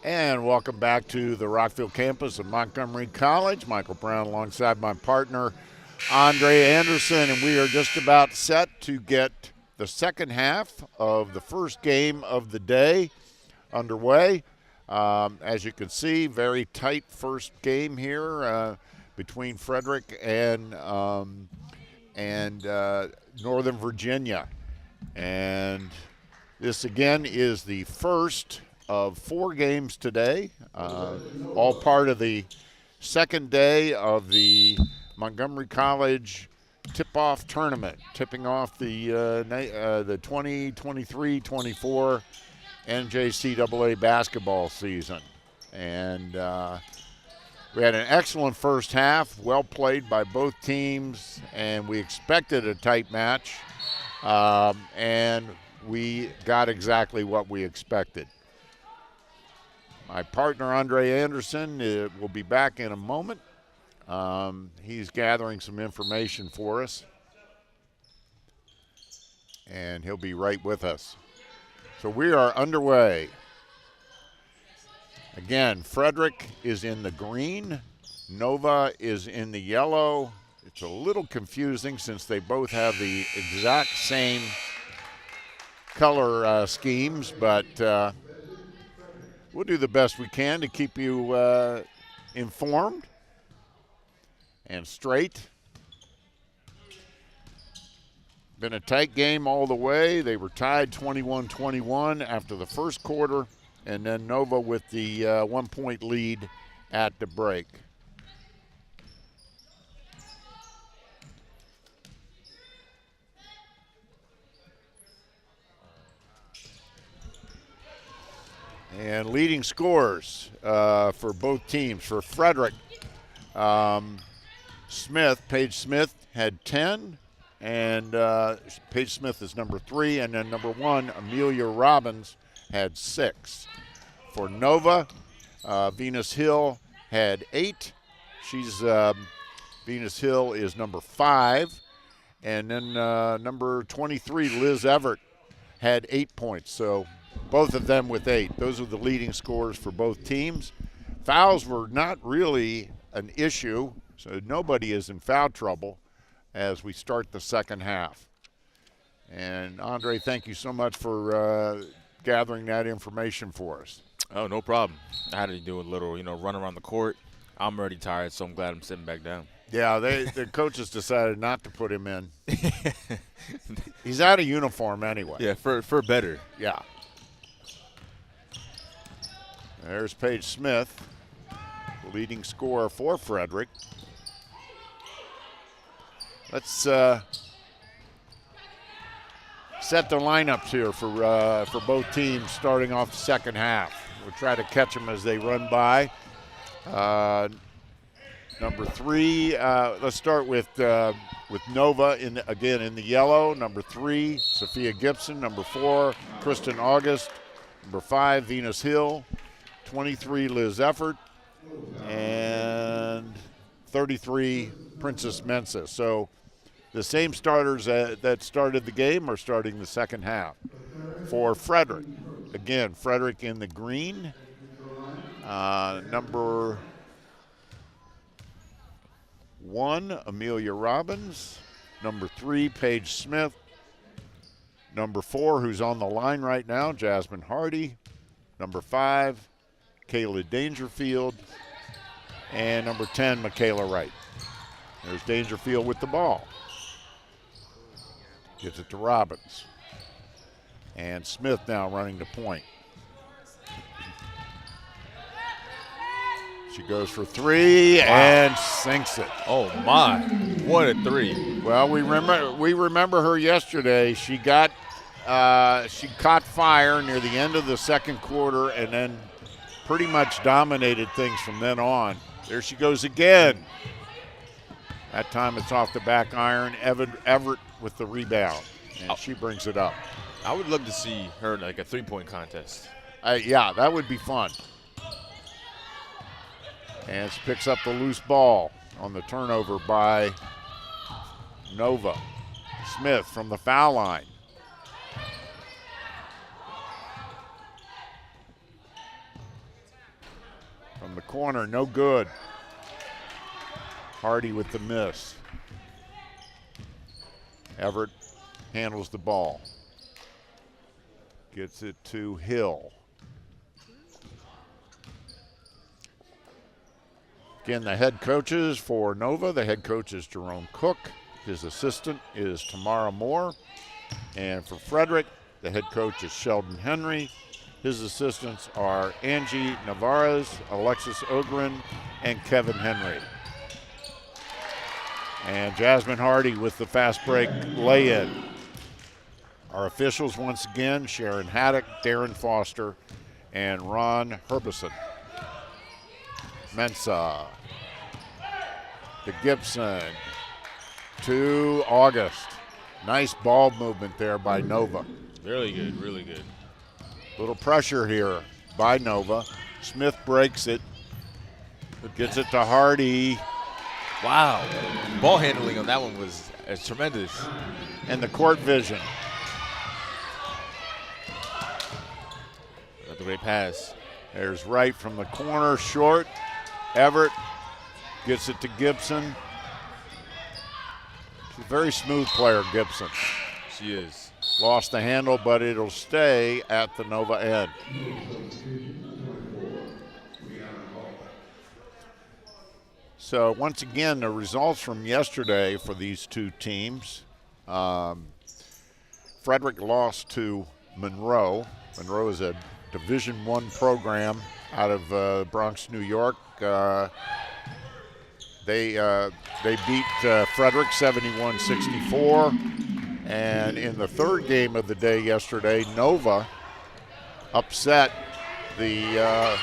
And welcome back to the Rockville campus of Montgomery College. Michael Brown alongside my partner, Andre Anderson, and we are just about set to get the second half of the first game of the day underway. As you can see, very tight first game here between Frederick and Northern Virginia. And this, again, is the first of 4 games today, all part of the second day of the Montgomery College tip-off tournament, tipping off the 2023-24 NJCAA basketball season. And we had an excellent first half, well played by both teams, and we expected a tight match, and we got exactly what we expected. My partner, Andre Anderson, will be back in a moment. He's gathering some information for us, and he'll be right with us. So we are underway. Again, Frederick is in the green. Nova is in the yellow. It's a little confusing since they both have the exact same color schemes, but we'll do the best we can to keep you informed and straight. Been a tight game all the way. They were tied 21-21 after the first quarter, and then Nova with the 1-point lead at the break. And leading scorers for both teams. For Frederick, Paige Smith had 10. and Paige Smith is number 3, and then number 1, Amelia Robbins, had 6. For Nova, Venus Hill had 8. Venus Hill is number 5, and then number 23, Liz Everett, had 8 points. So both of them with 8. Those are the leading scorers for both teams. Fouls were not really an issue, so nobody is in foul trouble as we start the second half. And Andre, thank you so much for gathering that information for us. Oh, no problem. I had to do a little, run around the court. I'm already tired, so I'm glad I'm sitting back down. Yeah, the coaches decided not to put him in. He's out of uniform anyway. Yeah, for better. Yeah. There's Paige Smith, the leading scorer for Frederick. Let's set the lineups here for both teams starting off the second half. We'll try to catch them as they run by. Number 3, let's start with Nova again in the yellow. Number 3, Sophia Gibson. Number 4, Kristen August. Number 5, Venus Hill. 23, Liz Effort. And 33, Princess Mensa. So the same starters that started the game are starting the second half. For Frederick, again, Frederick in the green. Number 1, Amelia Robbins. Number 3, Paige Smith. Number 4, who's on the line right now, Jasmine Hardy. Number 5, Kayla Dangerfield. And number 10, Michaela Wright. There's Dangerfield with the ball. Gives it to Robbins. And Smith now running the point. She goes for 3 and sinks it. Oh my, what a 3. Well, we remember her yesterday. She caught fire near the end of the second quarter and then pretty much dominated things from then on. There she goes again. That time it's off the back iron. Everett with the rebound, and she brings it up. I would love to see her in like a 3-point contest. Yeah, that would be fun. And she picks up the loose ball on the turnover by Nova. Smith from the foul line. From the corner, no good. Hardy with the miss. Everett handles the ball. Gets it to Hill. Again, the head coaches for Nova. The head coach is Jerome Cook. His assistant is Tamara Moore. And for Frederick, the head coach is Sheldon Henry. His assistants are Angie Navarez, Alexis Ogren, and Kevin Henry. And Jasmine Hardy with the fast break lay-in. Our officials once again, Sharon Haddock, Darren Foster, and Ron Herbison. Mensa to Gibson to August. Nice ball movement there by Nova. Really good, really good. Little pressure here by Nova. Smith breaks it. Gets it to Hardy. Wow. Ball handling on that one was tremendous. And the court vision. That's a great pass. There's Wright from the corner, short. Everett gets it to Gibson. She's a very smooth player, Gibson. She is. Lost the handle, but it'll stay at the Nova end. So once again, the results from yesterday for these two teams. Frederick lost to Monroe. Monroe is a Division I program out of Bronx, New York. They beat Frederick 71-64. And in the third game of the day yesterday, Nova upset the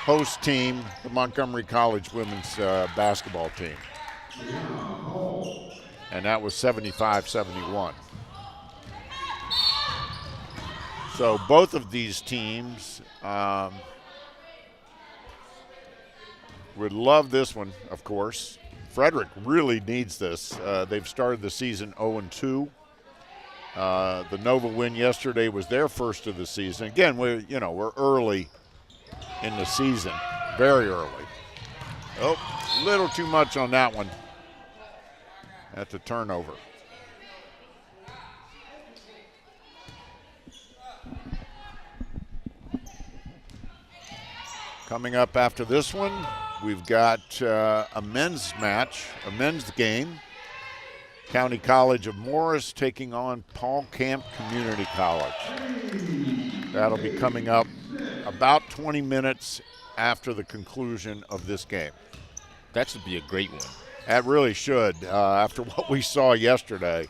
host team, the Montgomery College women's basketball team. and that was 75-71. So both of these teams would love this one, of course. Frederick really needs this. They've started the season 0-2. The Nova win yesterday was their first of the season. Again, we're early in the season, very early. Oh, a little too much on that one. At the turnover. Coming up after this one, we've got a men's match, a men's game. County College of Morris taking on Paul Camp Community College. That'll be coming up about 20 minutes after the conclusion of this game. That should be a great one. That really should, after what we saw yesterday.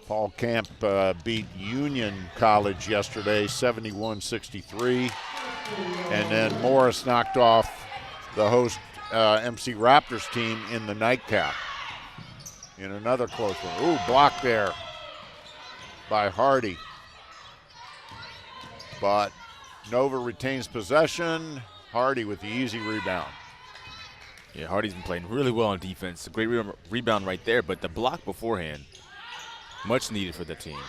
Paul Camp beat Union College yesterday, 71-63. And then Morris knocked off the host MC Raptors team in the nightcap. In another close one. Ooh, blocked there by Hardy. But Nova retains possession. Hardy with the easy rebound. Yeah, Hardy's been playing really well on defense. A great rebound right there, but the block beforehand, much needed for the team.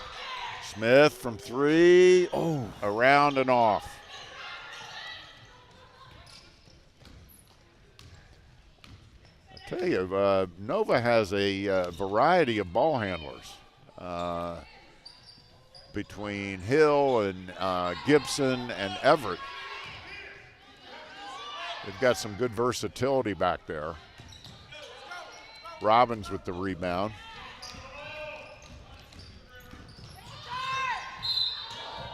Smith from three. Oh, around and off. I tell you, Nova has a variety of ball handlers between Hill and Gibson and Everett. They've got some good versatility back there. Robbins with the rebound.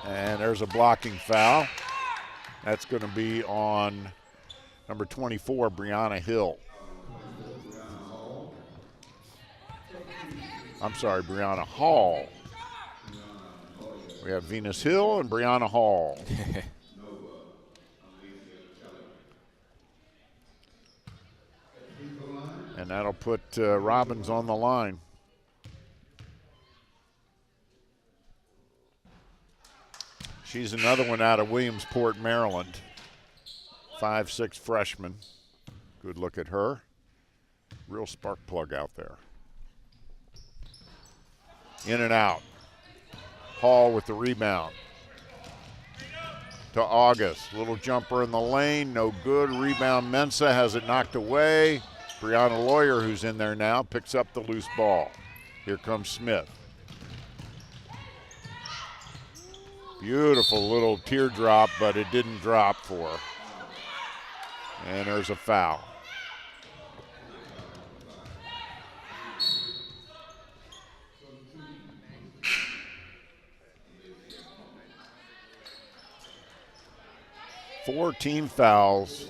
And there's a blocking foul. That's going to be on number 24, Brianna Hill. I'm sorry, Brianna Hall. We have Venus Hill and Brianna Hall. And that'll put Robbins on the line. She's another one out of Williamsport, Maryland. 5'6" freshman. Good look at her. Real spark plug out there. In and out. Hall with the rebound. To August. Little jumper in the lane. No good. Rebound. Mensah has it knocked away. Brianna Lawyer, who's in there now, picks up the loose ball. Here comes Smith. Beautiful little teardrop, but it didn't drop for her. And there's a foul. Four team fouls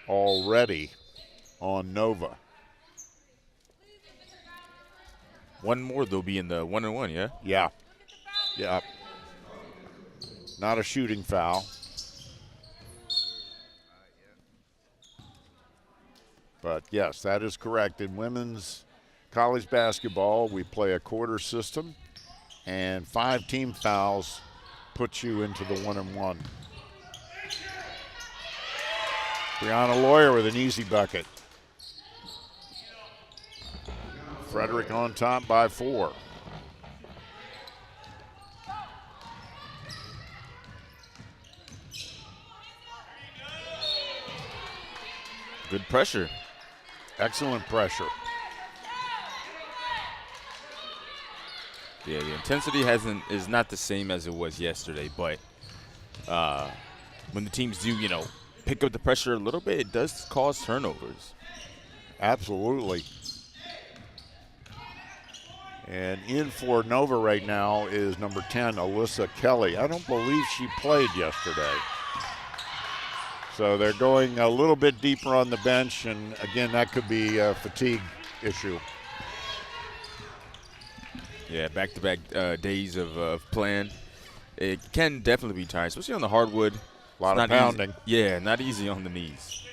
already on Nova. One more, they'll be in the 1-1, yeah? Yeah. Yeah. Not a shooting foul. But yes, that is correct. In women's college basketball, we play a quarter system, and 5 team fouls puts you into the 1-1. Brianna Lawyer with an easy bucket. Frederick on top by 4. Good pressure. Excellent pressure. Yeah, the intensity is not the same as it was yesterday, but when the teams do, pick up the pressure a little bit, it does cause turnovers. Absolutely. And in for Nova right now is number 10, Alyssa Kelly. I don't believe she played yesterday. So they're going a little bit deeper on the bench, and again, that could be a fatigue issue. Yeah, back-to-back days of playing. It can definitely be tiring, especially on the hardwood. A lot of pounding. Yeah, not easy on the knees.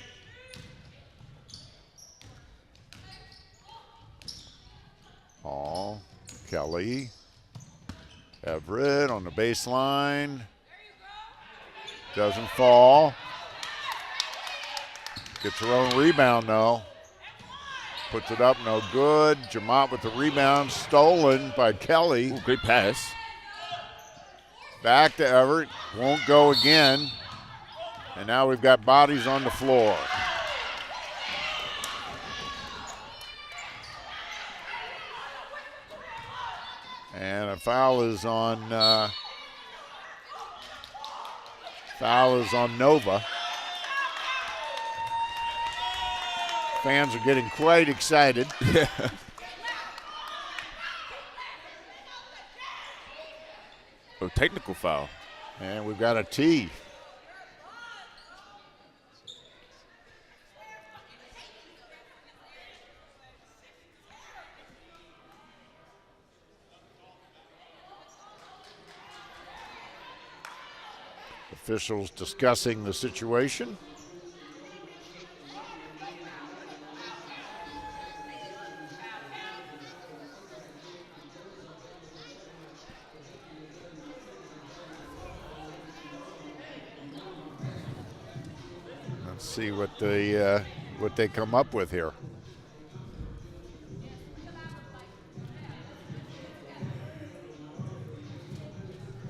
Oh, Kelly. Everett on the baseline. Doesn't fall. Gets her own rebound, though. Puts it up, no good. Jamont with the rebound, stolen by Kelly. Ooh, great pass. Back to Everett, won't go again. And now we've got bodies on the floor. And a foul is on Nova. Fans are getting quite excited. Yeah. Oh, technical foul. And we've got a tee. Officials discussing the situation. Let's see what they come up with here.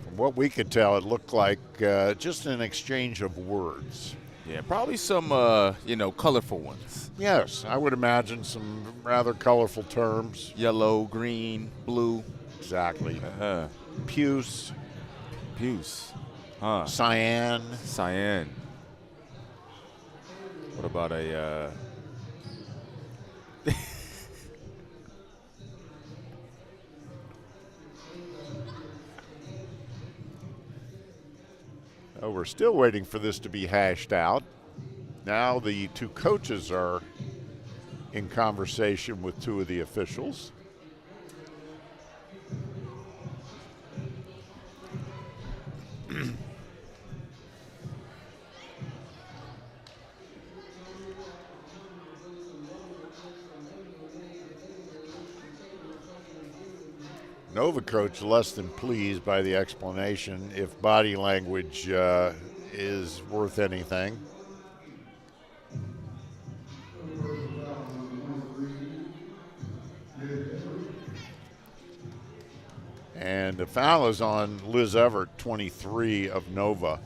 From what we could tell, it looked like just an exchange of words. Yeah, probably some, colorful ones. Yes, I would imagine some rather colorful terms. Yellow, green, blue. Exactly. Uh-huh. Puce. Puce. Huh. Cyan. Cyan. What about a Oh, we're still waiting for this to be hashed out. Now the two coaches are in conversation with two of the officials. Nova coach less than pleased by the explanation, if body language is worth anything. And the foul is on Liz Everett, 23 of Nova.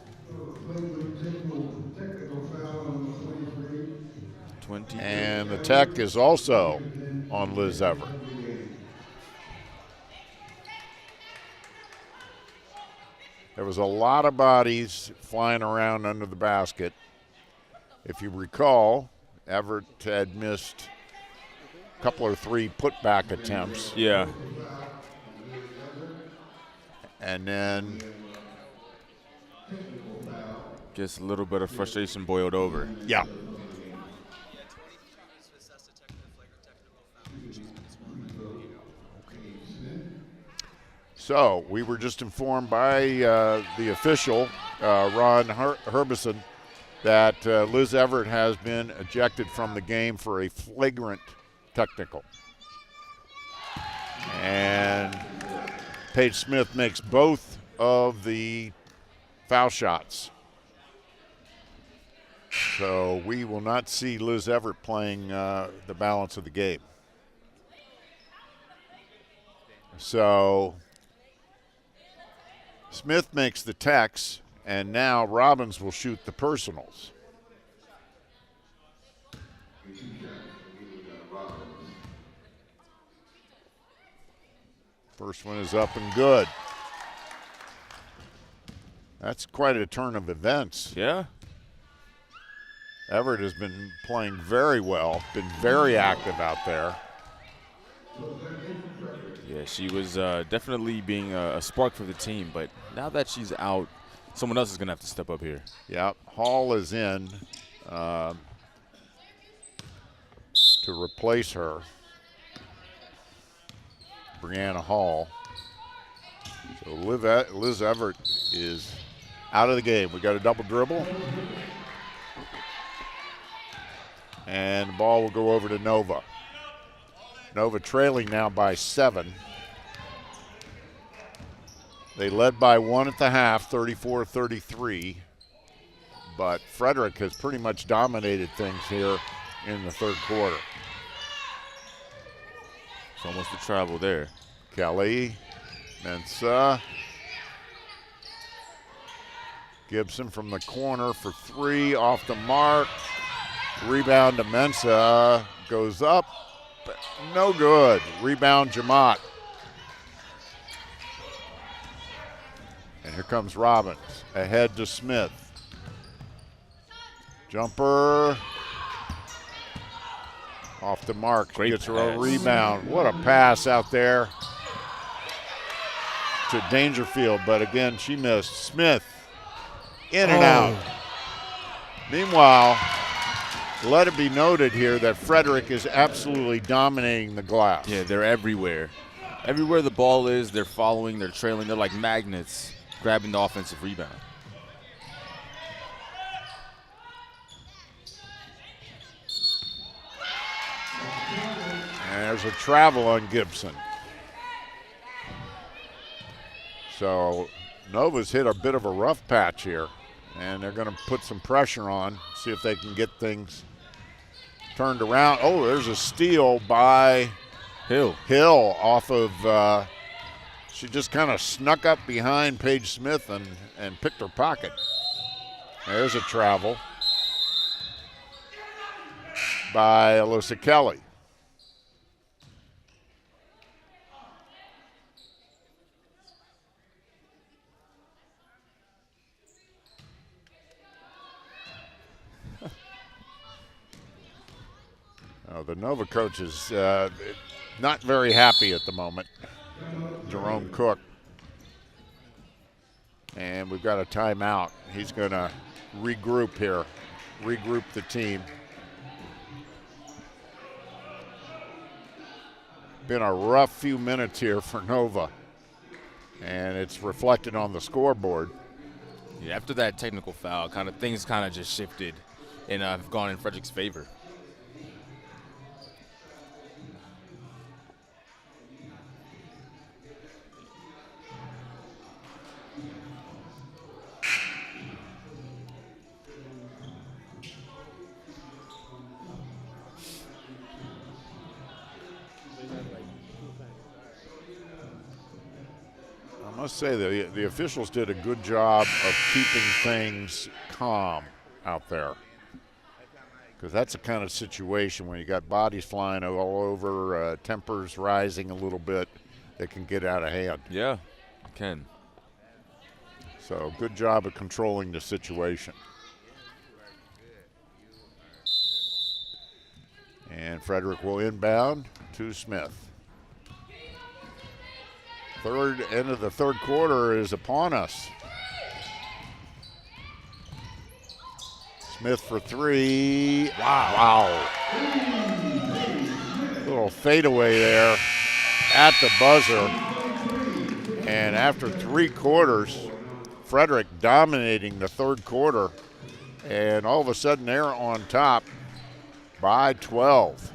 20. And the tech is also on Liz Everett. There was a lot of bodies flying around under the basket. If you recall, Everett had missed a couple or three putback attempts. Yeah. And then just a little bit of frustration boiled over. Yeah. So we were just informed by the official, Ron Herbison, that Liz Everett has been ejected from the game for a flagrant technical. And Paige Smith makes both of the foul shots. So we will not see Liz Everett playing the balance of the game. So Smith makes the techs, and now Robbins will shoot the personals. First one is up and good. That's quite a turn of events. Yeah. Everett has been playing very well, been very active out there. Yeah, she was definitely being a spark for the team, but now that she's out, someone else is going to have to step up here. Yeah, Hall is in to replace her. Brianna Hall. So Liz Everett is out of the game. We got a double dribble. And the ball will go over to Nova. Nova trailing now by 7. They led by 1 at the half, 34-33. But Frederick has pretty much dominated things here in the third quarter. It's almost a travel there. Kelly, Mensa. Gibson from the corner for 3, off the mark. Rebound to Mensa, goes up, but no good. Rebound Jamot. And here comes Robbins, ahead to Smith. Jumper, off the mark. She gets her own rebound. What a pass out there to Dangerfield, but again, she missed. Smith, in and out. Meanwhile, let it be noted here that Frederick is absolutely dominating the glass. Yeah, they're everywhere. Everywhere the ball is, they're following, they're trailing. They're like magnets grabbing the offensive rebound. And there's a travel on Gibson. So Nova's hit a bit of a rough patch here, and they're going to put some pressure on, see if they can get things turned around. Oh, there's a steal by Hill off of, she just kind of snuck up behind Paige Smith and picked her pocket. There's a travel by Alyssa Kelly. The Nova coach is not very happy at the moment, Jerome Cook. And we've got a timeout. He's going to regroup here, regroup the team. Been a rough few minutes here for Nova, and it's reflected on the scoreboard. Yeah, after that technical foul, things just shifted and have gone in Frederick's favor. I must say the officials did a good job of keeping things calm out there, because that's the kind of situation when you got bodies flying all over, tempers rising a little bit, that can get out of hand. Yeah, it can. So good job of controlling the situation. And Frederick will inbound to Smith. End of the third quarter is upon us. Smith for 3. Wow. Little fadeaway there at the buzzer. And after 3 quarters, Frederick dominating the third quarter. And all of a sudden they're on top by 12.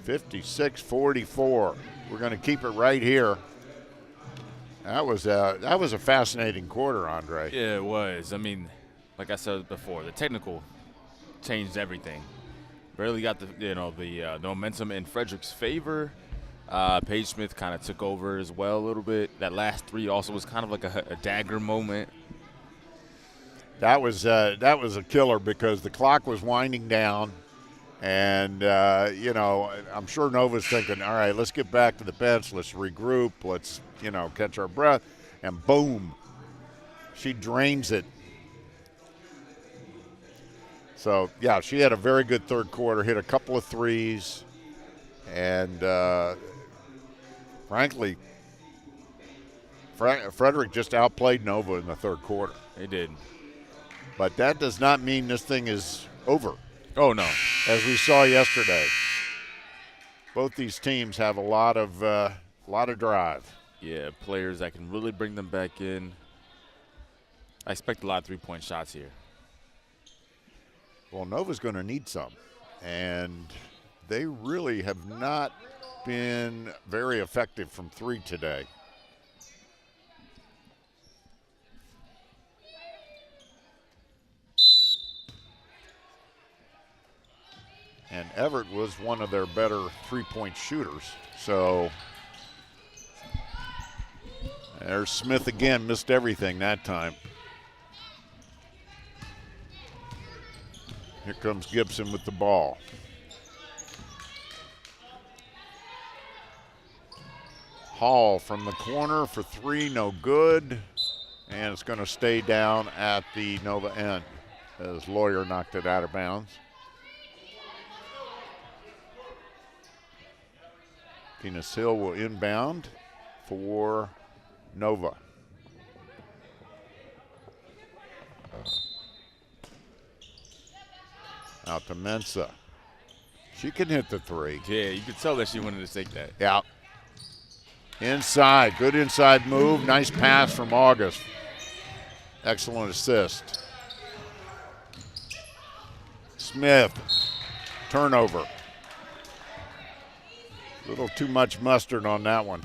56-44. We're going to keep it right here. That was a fascinating quarter, Andre. Yeah, it was. I mean, like I said before, the technical changed everything. Really got the momentum in Frederick's favor. Paige Smith kind of took over as well a little bit. That last 3 also was kind of like a dagger moment. That was a killer, because the clock was winding down. And, I'm sure Nova's thinking, all right, let's get back to the bench. Let's regroup. Let's, catch our breath. And boom, she drains it. So, yeah, she had a very good third quarter, hit a couple of threes. And, frankly, Frederick just outplayed Nova in the third quarter. They did. But that does not mean this thing is over. Oh, no. As we saw yesterday. both these teams have a lot of drive. Yeah, players that can really bring them back in. I expect a lot of three-point shots here. Well, Nova's going to need some, and they really have not been very effective from three today. And Everett was one of their better three-point shooters. So there's Smith again, missed everything that time. Here comes Gibson with the ball. Hall from the corner for three, no good. And it's going to stay down at the Nova end as Lawyer knocked it out of bounds. Venus Hill will inbound for Nova. Out to Mensah. She can hit the three. Yeah, you could tell that she wanted to take that. Yeah. Inside, good inside move. Nice pass from August. Excellent assist. Smith, turnover. A little too much mustard on that one.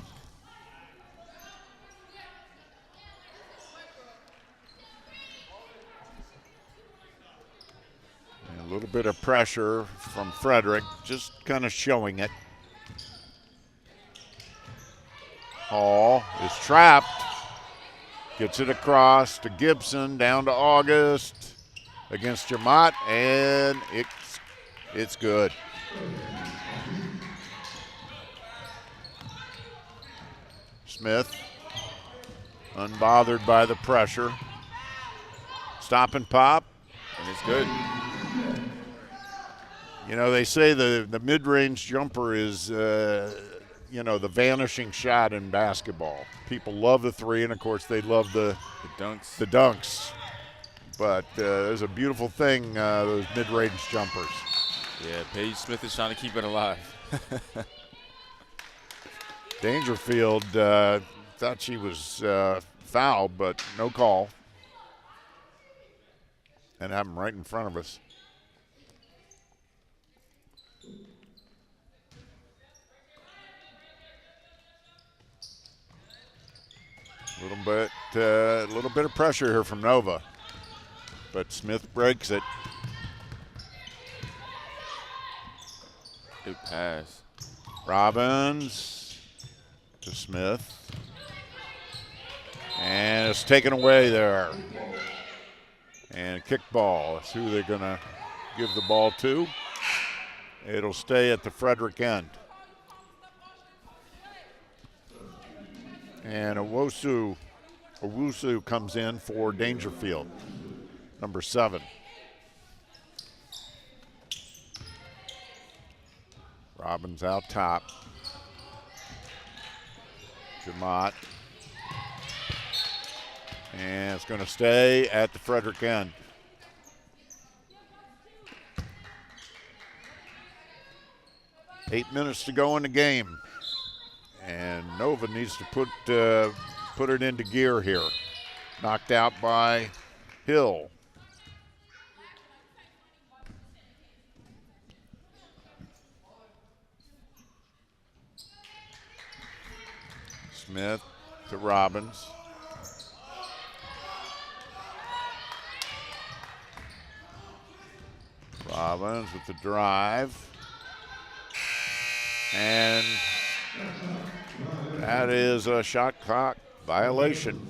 And a little bit of pressure from Frederick, just kind of showing it. Hall is trapped. Gets it across to Gibson, down to August against Jamot, and it's good. Smith, unbothered by the pressure. Stop and pop, and it's good. You know, they say the mid-range jumper is, you know, the vanishing shot in basketball. People love the three, and, of course, they love the dunks. But there's a beautiful thing, those mid-range jumpers. Yeah, Paige Smith is trying to keep it alive. Dangerfield thought she was fouled, but no call. And have them right in front of us. A little bit of pressure here from Nova, but Smith breaks it. Good pass. Robbins to Smith. And it's taken away there. And kickball. That's who they're going to give the ball to. It'll stay at the Frederick end. And Owusu comes in for Dangerfield, number 7. Robbins out top. Jamot. And it's going to stay at the Frederick end. Eight minutes to go in the game. And Nova needs to put it into gear here. Knocked out by Hill. Smith to Robbins. Robbins with the drive. And that is a shot clock violation.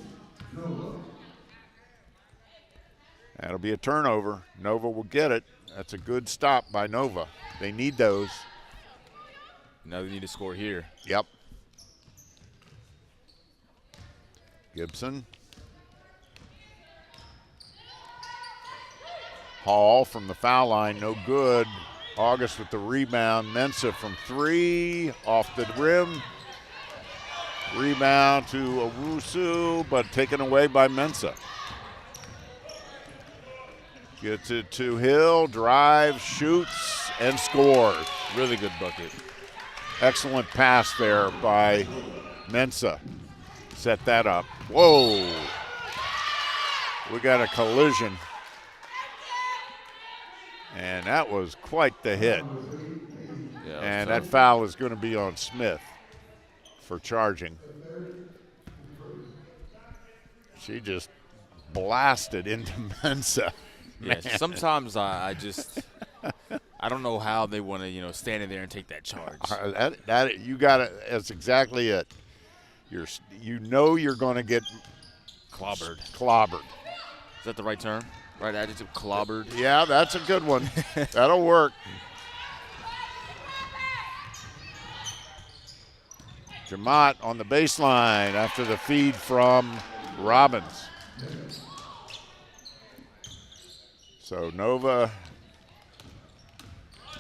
That'll be a turnover. Nova will get it. That's a good stop by Nova. They need those. Now they need to score here. Yep. Gibson. Hall from the foul line, no good. August with the rebound. Mensah from 3, off the rim. Rebound to Owusu, but taken away by Mensah. Gets it to Hill, drives, shoots, and scores. Really good bucket. Excellent pass there by Mensa. Set that up. Whoa. We got a collision. And that was quite the hit. Yeah, and that foul is going to be on Smith for charging. She just blasted into Mensa. Yeah, sometimes I just I don't know how they want to stand in there and take that charge. That you got it. That's exactly it. You're going to get Clobbered. Is that the right term? Right adjective, clobbered? Yeah, that's a good one. That'll work. Jamont on the baseline after the feed from Robbins. So Nova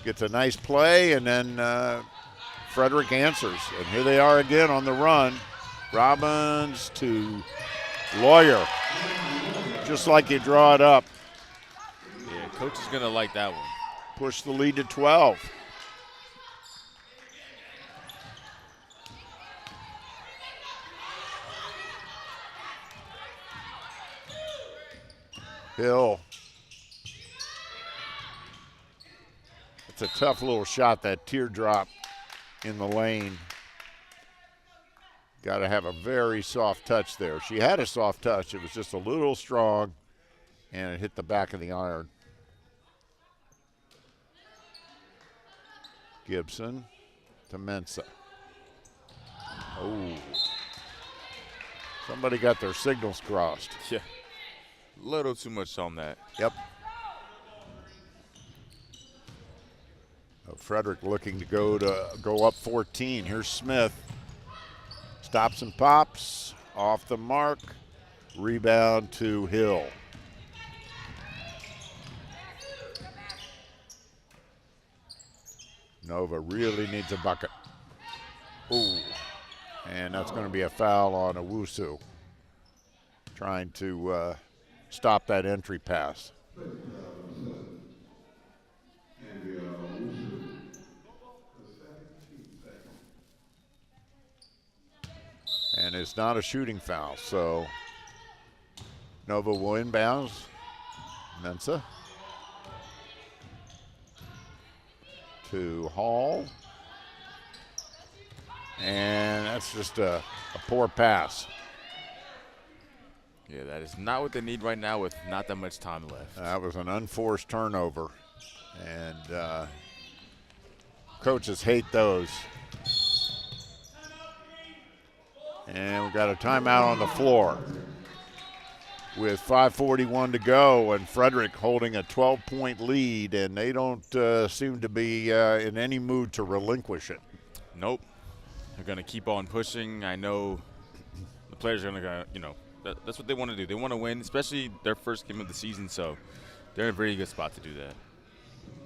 gets a nice play, and then Frederick answers. And here they are again on the run. Robbins to Lawyer. Just like you draw it up. Yeah, coach is going to like that one. Push the lead to 12. Hill. It's a tough little shot, that teardrop in the lane. Got to have a very soft touch there. She had a soft touch. It was just a little strong, and it hit the back of the iron. Gibson to Mensa. Oh. Somebody got their signals crossed. Yeah. A little too much on that. Yep. Frederick looking to go up 14. Here's Smith. Stops and pops. Off the mark. Rebound to Hill. Nova really needs a bucket. Ooh. And that's going to be a foul on Owusu. Trying to stop that entry pass. And it's not a shooting foul, so Nova will inbounds. Mensa to Hall. And that's just a poor pass. Yeah, that is not what they need right now with not that much time left. That was an unforced turnover. And coaches hate those. And we've got a timeout on the floor with 5:41 to go, and Frederick holding a 12-point lead, and they don't seem to be in any mood to relinquish it. Nope. They're going to keep on pushing. I know the players are going to, that's what they want to do. They want to win, especially their first game of the season, so they're in a very good spot to do that.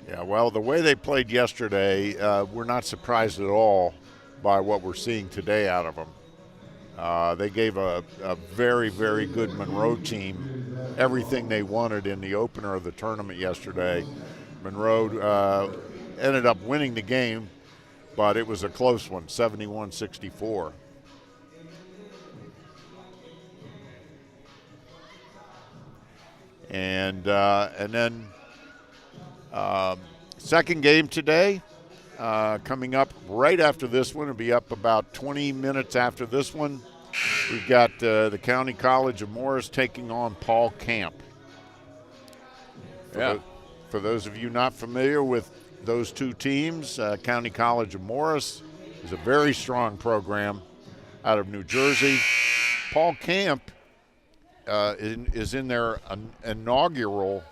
Yeah, well, the way they played yesterday, we're not surprised at all by what we're seeing today out of them. They gave a very, very good Monroe team everything they wanted in the opener of the tournament yesterday. Monroe ended up winning the game, but it was a close one, 71-64. And then second game today. Coming up right after this one. It'll be up about 20 minutes after this one. We've got the County College of Morris taking on Paul Camp. For those of you not familiar with those two teams, County College of Morris is a very strong program out of New Jersey. Paul Camp is in their inaugural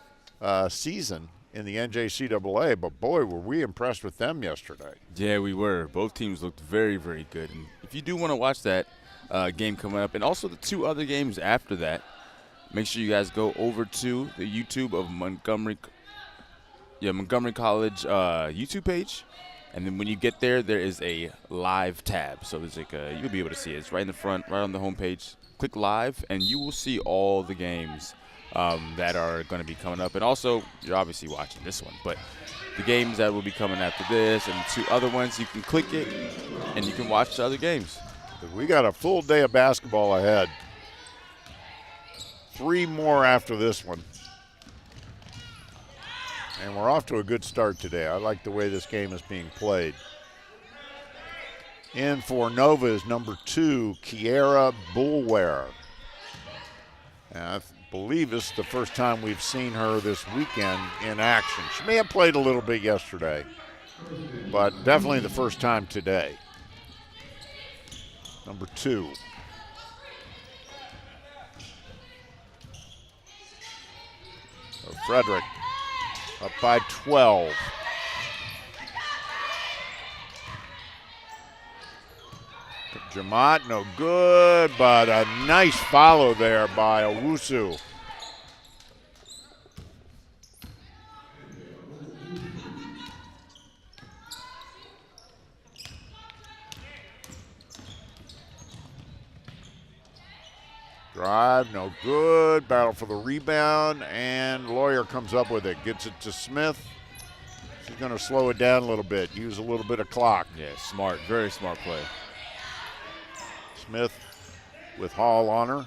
season in the NJCAA, but boy, were we impressed with them yesterday. Yeah, we were. Both teams looked very, very good. And if you do want to watch that game coming up, and also the two other games after that, make sure you guys go over to the YouTube of Montgomery College YouTube page. And then when you get there, there is a live tab. So there's you'll be able to see it. It's right in the front, right on the homepage. Click live, and you will see all the games that are going to be coming up. And also, you're obviously watching this one, but the games that will be coming after this and 2 other ones, you can click it and you can watch the other games. We got a full day of basketball ahead. 3 more after this one. And we're off to a good start today. I like the way this game is being played. In for Nova is number 2, Kiera Bulware. And I believe this is the first time we've seen her this weekend in action. She may have played a little bit yesterday, but definitely the first time today. Number 2. So Frederick up by 12. Jamat, no good, but a nice follow there by Owusu. Drive, no good. Battle for the rebound, and Lawyer comes up with it. Gets it to Smith. She's going to slow it down a little bit, use a little bit of clock. Yeah, smart, very smart play. Smith with Hall on her.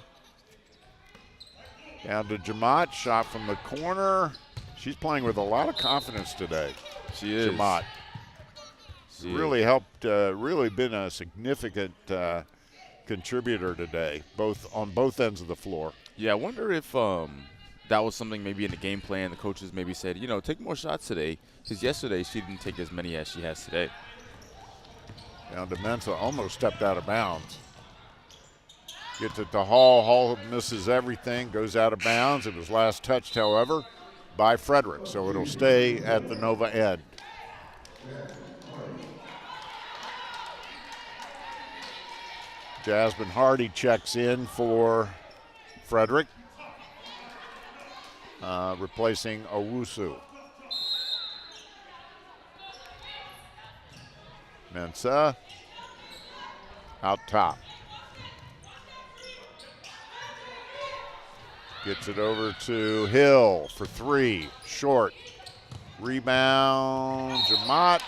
Down to Jamat, shot from the corner. She's playing with a lot of confidence today. She is. Jamat. She really helped, really been a significant contributor today, on both ends of the floor. Yeah, I wonder if that was something maybe in the game plan. The coaches maybe said, take more shots today, because yesterday she didn't take as many as she has today. Down to Mensa, almost stepped out of bounds. Gets it to Hall. Hall misses everything, goes out of bounds. It was last touched, however, by Frederick, so it'll stay at the Nova end. Jasmine Hardy checks in for Frederick, replacing Owusu. Mensa out top. Gets it over to Hill for 3, short. Rebound, Jamat.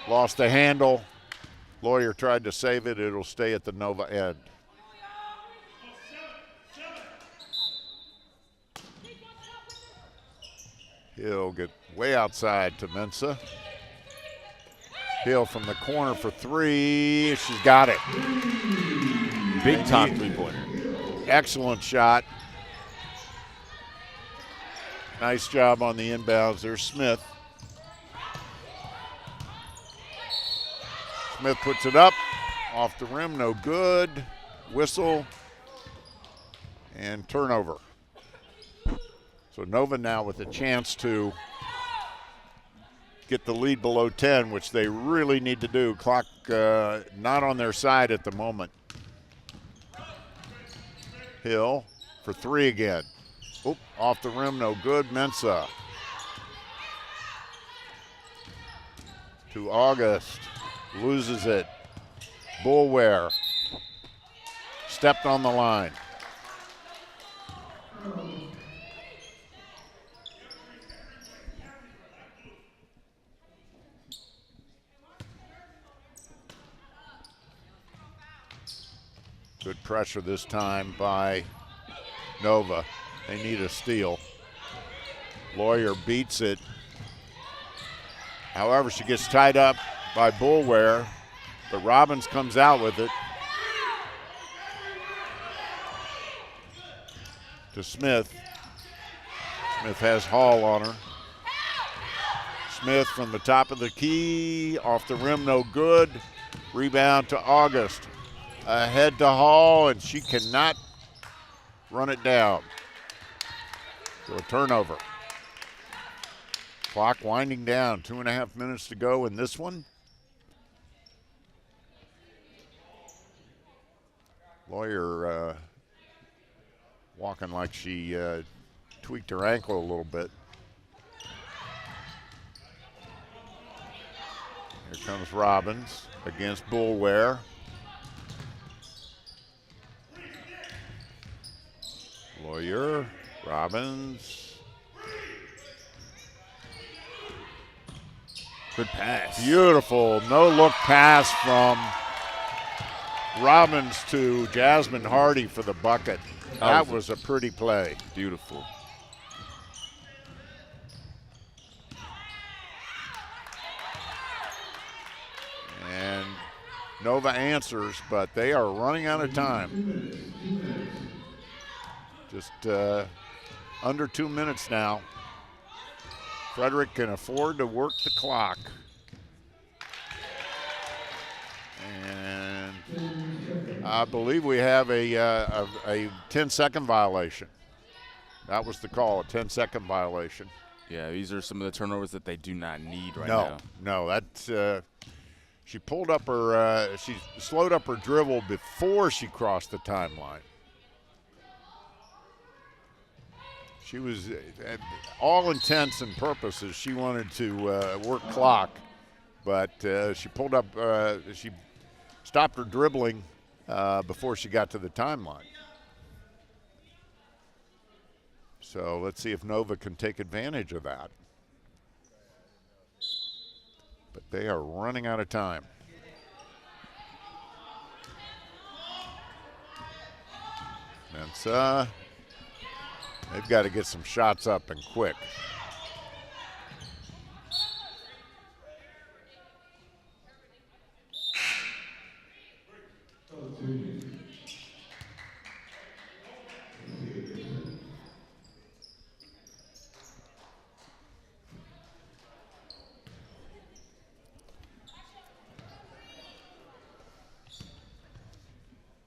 Lost the handle. Lawyer tried to save it. It'll stay at the Nova end. Hill get way outside to Mensa. Hill from the corner for 3. She's got it. Big time 3-pointer. Excellent shot. Nice job on the inbounds. There's Smith. Smith puts it up. Off the rim, no good. Whistle. And turnover. So Nova now with a chance to get the lead below 10, which they really need to do. Clock not on their side at the moment. Hill for 3 again. Oop, off the rim, no good. Mensa. To August. Loses it. Bulware. Stepped on the line. Good pressure this time by Nova. They need a steal. Lawyer beats it. However, she gets tied up by Bulware, but Robbins comes out with it to Smith. Smith has Hall on her. Smith from the top of the key, off the rim, no good. Rebound to August. Ahead to Hall, and she cannot run it down. So a turnover. Clock winding down, 2.5 minutes to go in this one. Lawyer walking like she tweaked her ankle a little bit. Here comes Robbins against Bulware. Hillier, Robbins. Good pass. Beautiful no-look pass from Robbins to Jasmine Hardy for the bucket. That was a pretty play. Beautiful. And Nova answers, but they are running out of time. Just under 2 minutes now. Frederick can afford to work the clock. And I believe we have a 10-second violation. That was the call, a 10-second violation. Yeah, these are some of the turnovers that they do not need right now. No, that's she pulled up her, she slowed up her dribble before she crossed the timeline. She was, all intents and purposes, she wanted to work clock, but she pulled up, she stopped her dribbling before she got to the timeline. So let's see if Nova can take advantage of that. But they are running out of time. Mensa. They've got to get some shots up and quick.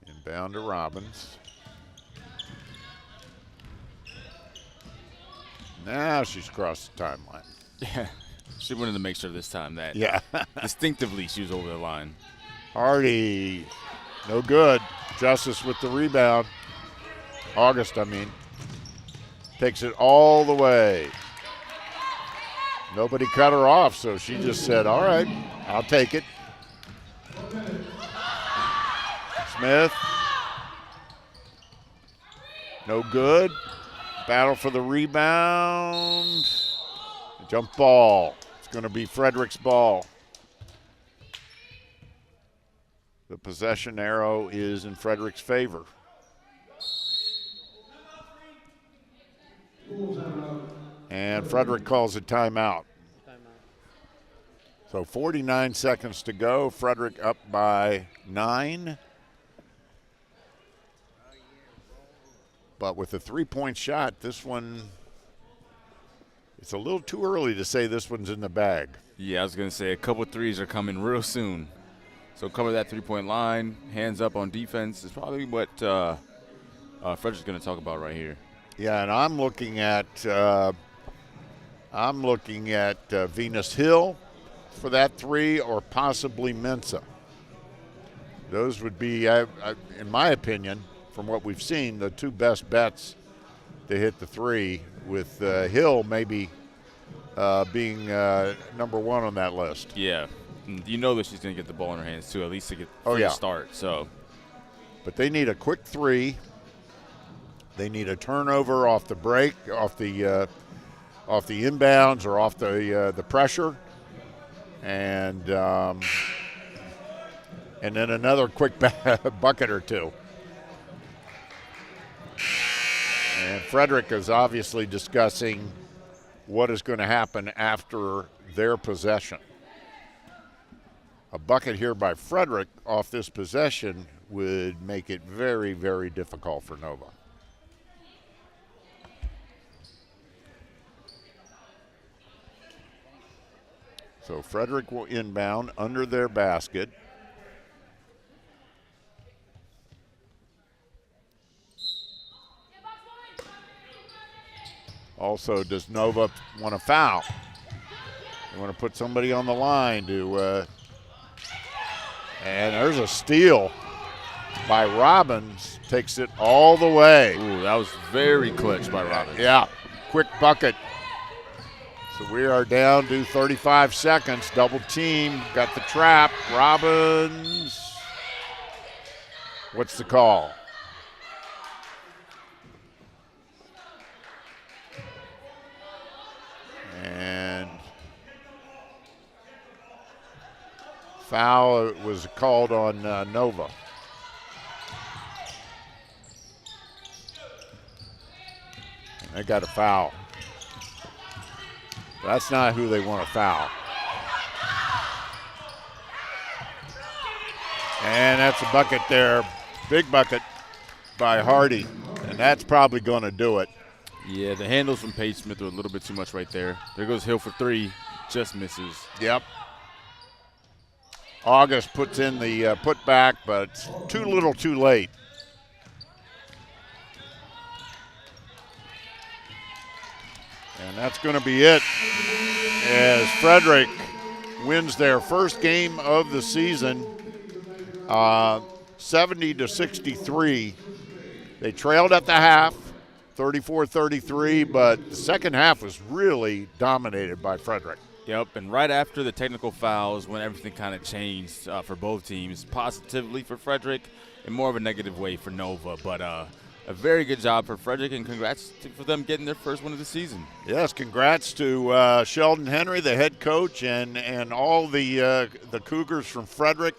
Inbound to Robbins. Now she's crossed the timeline. Yeah, she wanted to make sure this time that distinctively she was over the line. Hardy, no good. Justice with the rebound. August, I mean. Takes it all the way. Nobody cut her off, so she just said, all right, I'll take it. Smith. No good. Battle for the rebound. Jump ball. It's going to be Frederick's ball. The possession arrow is in Frederick's favor. And Frederick calls a timeout. So 49 seconds to go. Frederick up by 9. But with a three-point shot, this one, it's a little too early to say this one's in the bag. Yeah, I was going to say a couple threes are coming real soon. So cover that three-point line, hands up on defense is probably what Frederick's going to talk about right here. Yeah, and I'm looking at Venus Hill for that three, or possibly Mensa. Those would be, in my opinion, from what we've seen, the two best bets to hit the three, with Hill maybe being number one on that list. Yeah, you know that she's going to get the ball in her hands too, at least to get a start. So, but they need a quick three. They need a turnover off the break, off the inbounds, or off the pressure, and then another quick bucket or two. And Frederick is obviously discussing what is going to happen after their possession. A bucket here by Frederick off this possession would make it very, very difficult for Nova. So Frederick will inbound under their basket. Also, does Nova want to foul? They want to put somebody on the line to, and there's a steal by Robbins. Takes it all the way. Ooh, that was very clutch by Robbins. Yeah, quick bucket. So we are down to 35 seconds. Double team, got the trap. Robbins. What's the call? Foul was called on Nova. And they got a foul. That's not who they want to foul. And that's a bucket there, big bucket by Hardy, and that's probably going to do it. Yeah, the handles from Paige Smith are a little bit too much right there. There goes Hill for three, just misses. Yep. August puts in the putback, but it's too little too late. And that's going to be it as Frederick wins their first game of the season, 70-63. They trailed at the half, 34-33, but the second half was really dominated by Frederick. Yep, and right after the technical fouls, when everything kind of changed for both teams, positively for Frederick and more of a negative way for Nova. But a very good job for Frederick, and congrats for them getting their first win of the season. Yes, congrats to Sheldon Henry, the head coach, and all the Cougars from Frederick.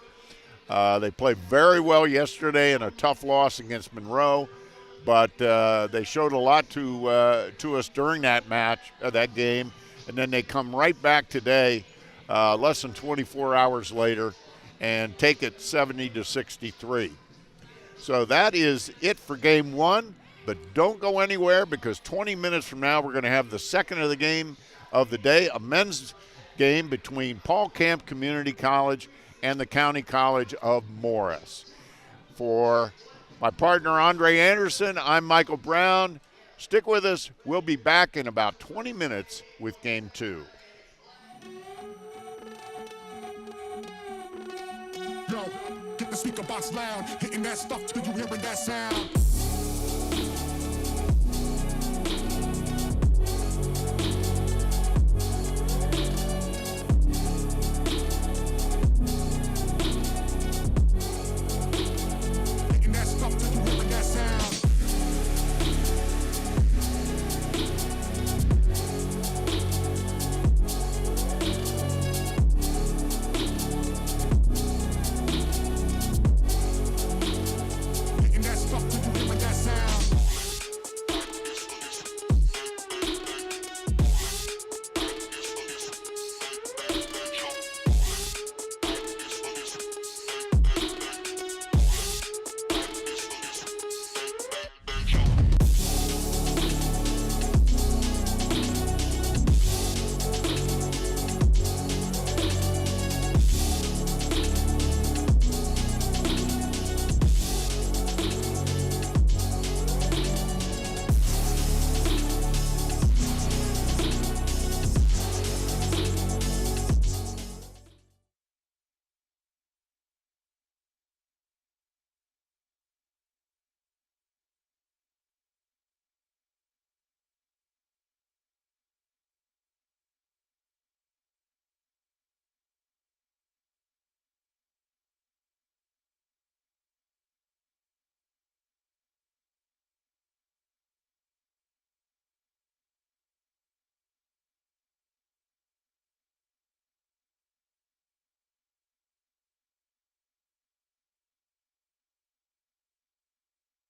They played very well yesterday in a tough loss against Monroe, but they showed a lot to us during that match, that game. And then they come right back today, less than 24 hours later, and take it 70-63. So that is it for game one, but don't go anywhere because 20 minutes from now we're going to have the second of the game of the day, a men's game between Paul Camp Community College and the County College of Morris. For my partner Andre Anderson, I'm Michael Brown. Stick with us. We'll be back in about 20 minutes with game two. Yo, get the speaker box loud, hitting that stuff till you hearing that sound.